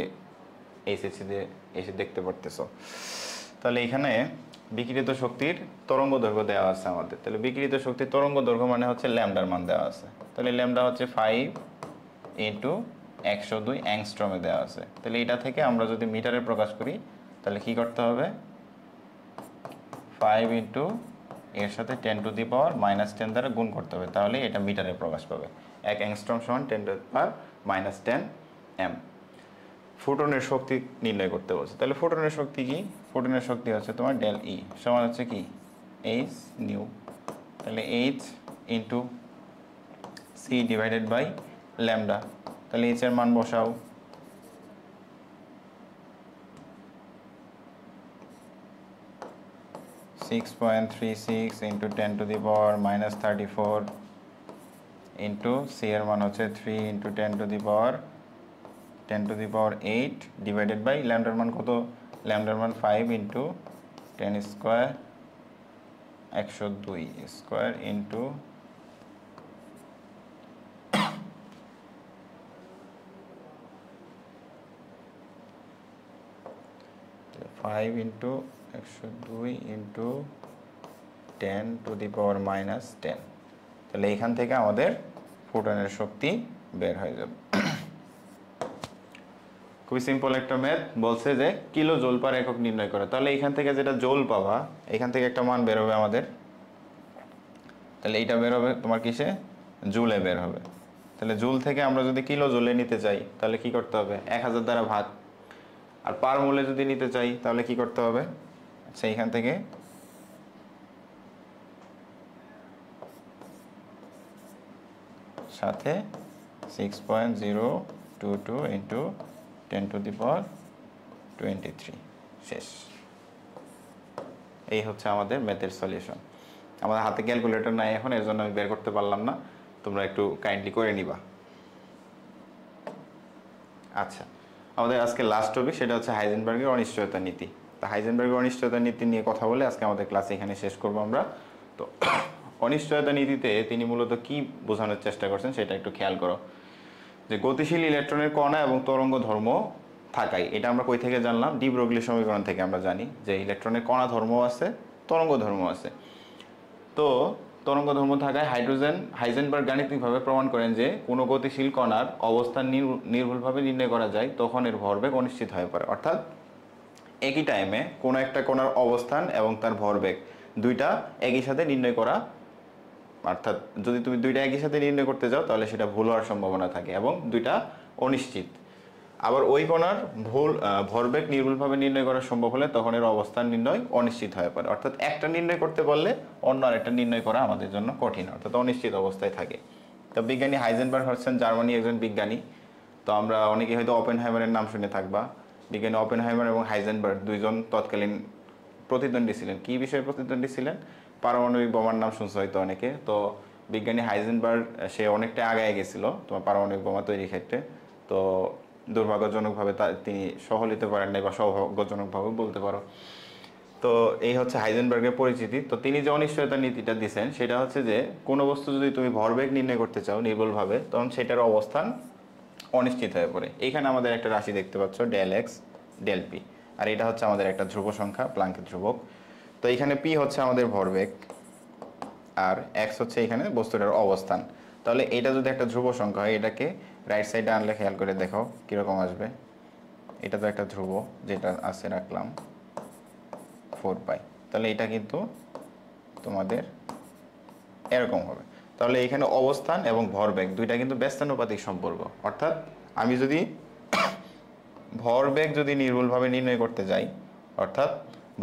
A: এইচএসসিতে এসে দেখতে পারতেছো। তাহলে এখানে বিকিরিত শক্তির তরঙ্গ দৈর্ঘ্য দেওয়া আছে আমাদের। তাহলে বিকিরিত শক্তির তরঙ্গ দৈর্ঘ্য মানে হচ্ছে ল্যামডার মান দেওয়া আছে। তাহলে ল্যামডা হচ্ছে 5 × 102 অ্যাংস্ট্রমে দেওয়া আছে। তাহলে এটা থেকে আমরা যদি মিটারে প্রকাশ করি তাহলে কি করতে হবে? 5 × এর সাথে 10⁻⁻10 দ্বারা গুণ করতে হবে, তাহলে এটা মিটারে প্রকাশ পাবে। 1 অ্যাংস্ট্রম সমান 10⁻⁻10 এম। ফোটনের শক্তি নির্ণয় করতে বলছে। তাহলে ফোটনের শক্তি কি? ফোটনের শক্তি হচ্ছে তোমার ডেল ই সমান হচ্ছে কি? H nu. তাহলে H into C divided by lambda. তাহলে এইচ এর মান বসাও, (6.36 × 10⁻⁻34) ইন্টু সি এর মান হচ্ছে 3 × 10⁸ ডিভাইডেড বাই ল্যামডার মান কত? ল্যামডার মান 5 × 10² 102 স্কোয়ার ইন্টু 5 × 102 ইন্টু 10⁻⁻10। তাহলে এখান থেকে আমাদের ফোটনের শক্তি বের হয়ে যাবে। খুবই সিম্পল একটা ম্যাথ। বলছে যে কিলো জোল পার একক নির্ণয় করে। তাহলে এখান থেকে যেটা জোল পাবা, এখান থেকে একটা মান বের হবে আমাদের। তাহলে এইটা বের হবে তোমার কিসে? জুলে বের হবে। তাহলে জুল থেকে আমরা যদি কিলো জুলে নিতে চাই তাহলে কি করতে হবে? 1000 দ্বারা ভাগ। আর পার মোলে যদি নিতে চাই তাহলে কি করতে হবে? আচ্ছা, এইখান থেকে সাথে 6.022 ইন্টু 10⁻23 শেষ। এই হচ্ছে আমাদের ম্যাথের সলিউশন। আমাদের হাতে ক্যালকুলেটর নাই এখন, এর জন্য আমি বের করতে পারলাম না, তোমরা একটু কাইন্ডলি করে নিবা। আচ্ছা, আমাদের আজকে লাস্ট টপিক সেটা হচ্ছে হাইজেনবার্গের অনিশ্চয়তা নীতি। তো হাইজেনবার্গের অনিশ্চয়তা নীতি নিয়ে কথা বলে আজকে আমাদের ক্লাস এখানে শেষ করব আমরা। তো অনিশ্চয়তা নীতিতে তিনি মূলত কি বোঝানোর চেষ্টা করছেন সেটা একটু খেয়াল করো, যে গতিশীল ইলেকট্রনের কণা এবং তরঙ্গ ধর্ম থাকায়, এটা আমরা কই থেকে জানলাম? ডি ব্রগলি সমীকরণ থেকে আমরা জানি যে ইলেকট্রনের কণা ধর্ম আছে, তরঙ্গ ধর্ম আছে। তো তরঙ্গ ধর্ম থাকায় হাইজেনবার্গ গাণিতিকভাবে প্রমাণ করেন যে কোনো গতিশীল কণার অবস্থান নির্ভুলভাবে নির্ণয় করা যায়, তখন এর ভরবেগ অনিশ্চিত হয়ে পড়ে। অর্থাৎ একই টাইমে কোনো একটা কণার অবস্থান এবং তার ভরবেগ দুইটা একই সাথে নির্ণয় করা, অর্থাৎ যদি তুমি দুইটা একই সাথে নির্ণয় করতে যাও তাহলে সেটা ভুল হওয়ার সম্ভাবনা থাকে এবং দুইটা অনিশ্চিত। আবার ওই কণার ভরবেগ নির্ভুলভাবে নির্ণয় করা সম্ভব হলে তখন এর অবস্থান নির্ণয় অনিশ্চিত হয়ে পড়ে। অর্থাৎ একটা নির্ণয় করতে পারলে অন্য আরেকটা নির্ণয় করা আমাদের জন্য কঠিন, অর্থাৎ অনিশ্চিত অবস্থায় থাকে। তো বিজ্ঞানী হাইজেনবার্গ হচ্ছেন জার্মানি একজন বিজ্ঞানী। তো আমরা অনেকে হয়তো ওপেনহাইমারের নাম শুনে থাকবা। বিজ্ঞানী ওপেনহাইমার এবং হাইজেনবার্গ দুইজন তৎকালীন প্রতিদ্বন্দ্বী ছিলেন। কি বিষয়ে প্রতিদ্বন্দ্বী ছিলেন? পারমাণবিক বোমার নাম শুনছে হয়তো অনেকে। তো বিজ্ঞানী হাইজেনবার্গ সে অনেকটা আগায় গেছিল তোমার পারমাণবিক বোমা তৈরির ক্ষেত্রে। তো দুর্ভাগ্যজনকভাবে তিনি সফল হতে পারেন নাই, বা সৌভাগ্যজনকভাবে বলতে পারো। তো এই হচ্ছে হাইজেনবার্গের পরিচিতি। তো তিনি যে অনিশ্চয়তা নীতিটা দিচ্ছেন সেটা হচ্ছে যে কোনো বস্তু যদি তুমি ভরবেগ নির্ণয় করতে চাও নির্ভুলভাবে, তখন সেটার অবস্থান অনিশ্চিত হয়ে পড়ে। এইখানে আমাদের একটা রাশি দেখতে পাচ্ছ, ডেল এক্স ডেল পি, আর এটা হচ্ছে আমাদের একটা ধ্রুব সংখ্যা, প্লাঙ্কের ধ্রুবক। তো এইখানে পি হচ্ছে আমাদের ভরবেগ আর এক্স হচ্ছে এখানে বস্তুটার অবস্থান। তাহলে এটা যদি একটা ধ্রুব সংখ্যা হয়, এটাকে রাইট সাইডে আনলে খেয়াল করে দেখো কীরকম আসবে। এটা তো একটা ধ্রুব, যেটা আছে রাখলাম 4π, তাহলে এটা কিন্তু তোমাদের এরকম হবে। তাহলে এখানে অবস্থান এবং ভরবেগ দুইটা কিন্তু ব্যস্তানুপাতিক সম্পর্ক। অর্থাৎ আমি যদি ভরবেগ যদি নির্ভুলভাবে নির্ণয় করতে যাই, অর্থাৎ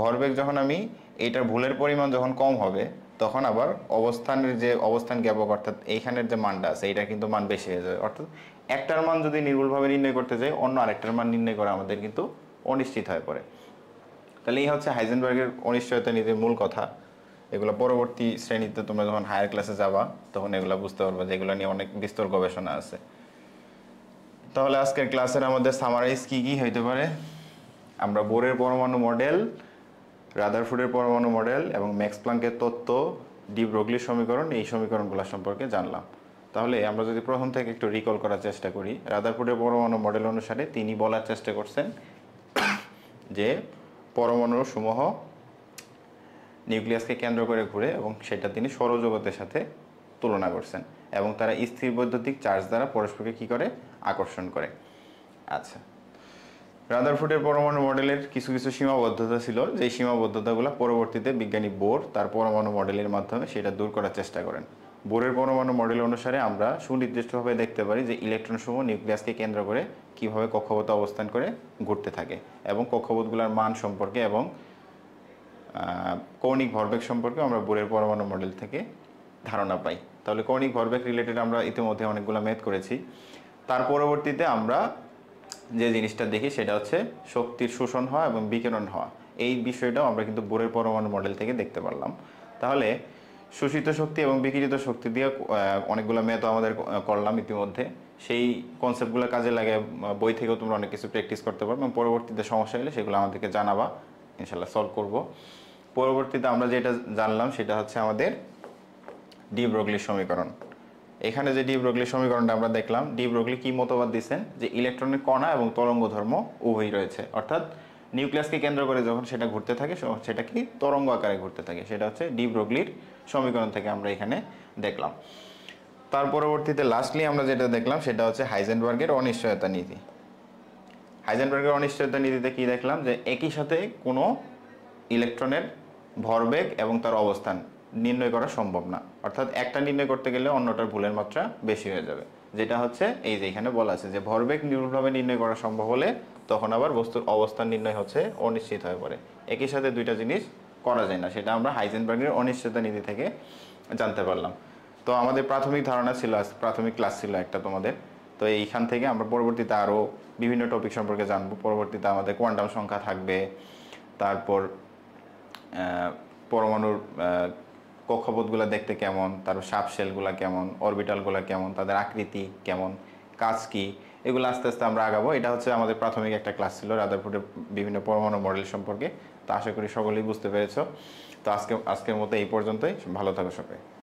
A: ভরবেগ যখন আমি এইটার ভুলের পরিমাণ যখন কম হবে, তখন আবার অবস্থানের যে অবস্থান জ্ঞাপক, অর্থাৎ এইখানের যে মানটা আছে এইটা কিন্তু মান বেশি হয়ে যাবে। অর্থাৎ একটার মান যদি নির্ভুলভাবে নির্ণয় করতে যাই, অন্য আরেকটার মান নির্ণয় করা আমাদের কিন্তু অনিশ্চিত হয়ে পড়ে। তাহলে এই হচ্ছে হাইজেনবার্গের অনিশ্চয়তা নীতির মূল কথা। এগুলো পরবর্তী শ্রেণীতে তোমরা যখন হায়ার ক্লাসে যাবা তখন এগুলো বুঝতে পারবে যে এগুলো নিয়ে অনেক বিস্তর গবেষণা আছে। তাহলে আজকের ক্লাসের আমাদের সামারাইজ কি কি হইতে পারে? আমরা বোরের পরমাণু মডেল, রাদারফোর্ডের পরমাণু মডেল এবং ম্যাক্স প্লাঙ্কের তত্ত্ব, ডি ব্রগলির সমীকরণ, এই সমীকরণগুলো সম্পর্কে জানলাম। তাহলে আমরা যদি প্রথম থেকে একটু রিকল করার চেষ্টা করি, রাদারফোর্ডের পরমাণু মডেল অনুসারে তিনি বলার চেষ্টা করছেন যে পরমাণুর সমূহ নিউক্লিয়াসকে কেন্দ্র করে ঘুরে এবং সেটা তিনি সৌরজগতের সাথে তুলনা করছেন এবং তারা স্থির বৈদ্যুতিক চার্জ দ্বারা পরস্পরকে কি করে? আকর্ষণ করে। আচ্ছা, রাদারফোর্ডের পরমাণু মডেলের কিছু কিছু সীমাবদ্ধতা ছিল, যে সীমাবদ্ধতাগুলো পরবর্তীতে বিজ্ঞানী বোর তার পরমাণু মডেলের মাধ্যমে সেটা দূর করার চেষ্টা করেন। বোরের পরমাণু মডেল অনুসারে আমরা সুনির্দিষ্টভাবে দেখতে পারি যে ইলেকট্রন সমূহ নিউক্লিয়াসকে কেন্দ্র করে কিভাবে কক্ষপথে অবস্থান করে ঘুরতে থাকে এবং কক্ষপথগুলোর মান সম্পর্কে এবং কৌণিক ভরবেগ সম্পর্কে আমরা বোরের পরমাণু মডেল থেকে ধারণা পাই। তাহলে কৌণিক ভরবেগ রিলেটেড আমরা ইতিমধ্যে অনেকগুলো ম্যাথ করেছি। তার পরবর্তীতে আমরা যে জিনিসটা দেখি সেটা হচ্ছে শক্তির শোষণ হওয়া এবং বিকিরণ হওয়া। এই বিষয়টাও আমরা কিন্তু বোরের পরমাণু মডেল থেকে দেখতে পারলাম। তাহলে শোষিত শক্তি এবং বিকিরিত শক্তি দিয়ে অনেকগুলো ম্যাথ আমাদের করলাম ইতিমধ্যে। সেই কনসেপ্টগুলো কাজে লাগে বই থেকেও তোমরা অনেক কিছু প্র্যাকটিস করতে পারবে এবং পরবর্তীতে সমস্যা হলে সেগুলো আমাদেরকে জানাবা, ইনশাল্লাহ সলভ করব। পরবর্তীতে আমরা যেটা জানলাম সেটা হচ্ছে আমাদের ডি ব্রগলির সমীকরণ। এখানে যে ডি ব্রগলির সমীকরণটা আমরা দেখলাম, ডি ব্রগলি কি মতবাদ দিচ্ছেন? যে ইলেকট্রনের কণা এবং তরঙ্গ ধর্ম উভয়ই রয়েছে। অর্থাৎ নিউক্লিয়াসকে কেন্দ্র করে যখন সেটা ঘুরতে থাকে সেটা কি তরঙ্গ আকারে ঘুরতে থাকে, সেটা হচ্ছে ডি ব্রগলির সমীকরণ থেকে আমরা এখানে দেখলাম। তার পরবর্তীতে লাস্টলি আমরা যেটা দেখলাম সেটা হচ্ছে হাইজেনবার্গের অনিশ্চয়তা নীতি। হাইজেনবার্গের অনিশ্চয়তা নীতিতে কি দেখলাম? যে একই সাথে কোনো ইলেকট্রনের ভরবেগ এবং তার অবস্থান নির্ণয় করা সম্ভব না। অর্থাৎ একটা নির্ণয় করতে গেলে অন্যটার ভুলের মাত্রা বেশি হয়ে যাবে। যেটা হচ্ছে এই যে এখানে বলা আছে যে ভরবেগ নির্ভুলভাবে নির্ণয় করা সম্ভব হলে তখন আবার বস্তুর অবস্থান নির্ণয় হচ্ছে অনিশ্চিত হয়ে পড়ে। একই সাথে দুইটা জিনিস করা যায় না, সেটা আমরা হাইজেনবার্গের অনিশ্চয়তা নীতি থেকে জানতে পারলাম। তো আমাদের প্রাথমিক ধারণা ছিল, প্রাথমিক ক্লাস ছিল একটা তোমাদের। তো এইখান থেকে আমরা পরবর্তীতে আরও বিভিন্ন টপিক সম্পর্কে জানবো। পরবর্তীতে আমাদের কোয়ান্টাম সংখ্যা থাকবে, তারপর পরমাণুর কক্ষপথগুলো দেখতে কেমন, তারপর সাব শেলগুলো কেমন, অরবিটালগুলো কেমন, তাদের আকৃতি কেমন, কাজ কি, এগুলো আস্তে আস্তে আমরা আগাবো। এটা হচ্ছে আমাদের প্রাথমিক একটা ক্লাস ছিল রাদারফোর্ডের বিভিন্ন পরমাণু মডেল সম্পর্কে। তো আশা করি সকলেই বুঝতে পেরেছো। তো আজকের মতো এই পর্যন্তই। ভালো থাকো সবাই।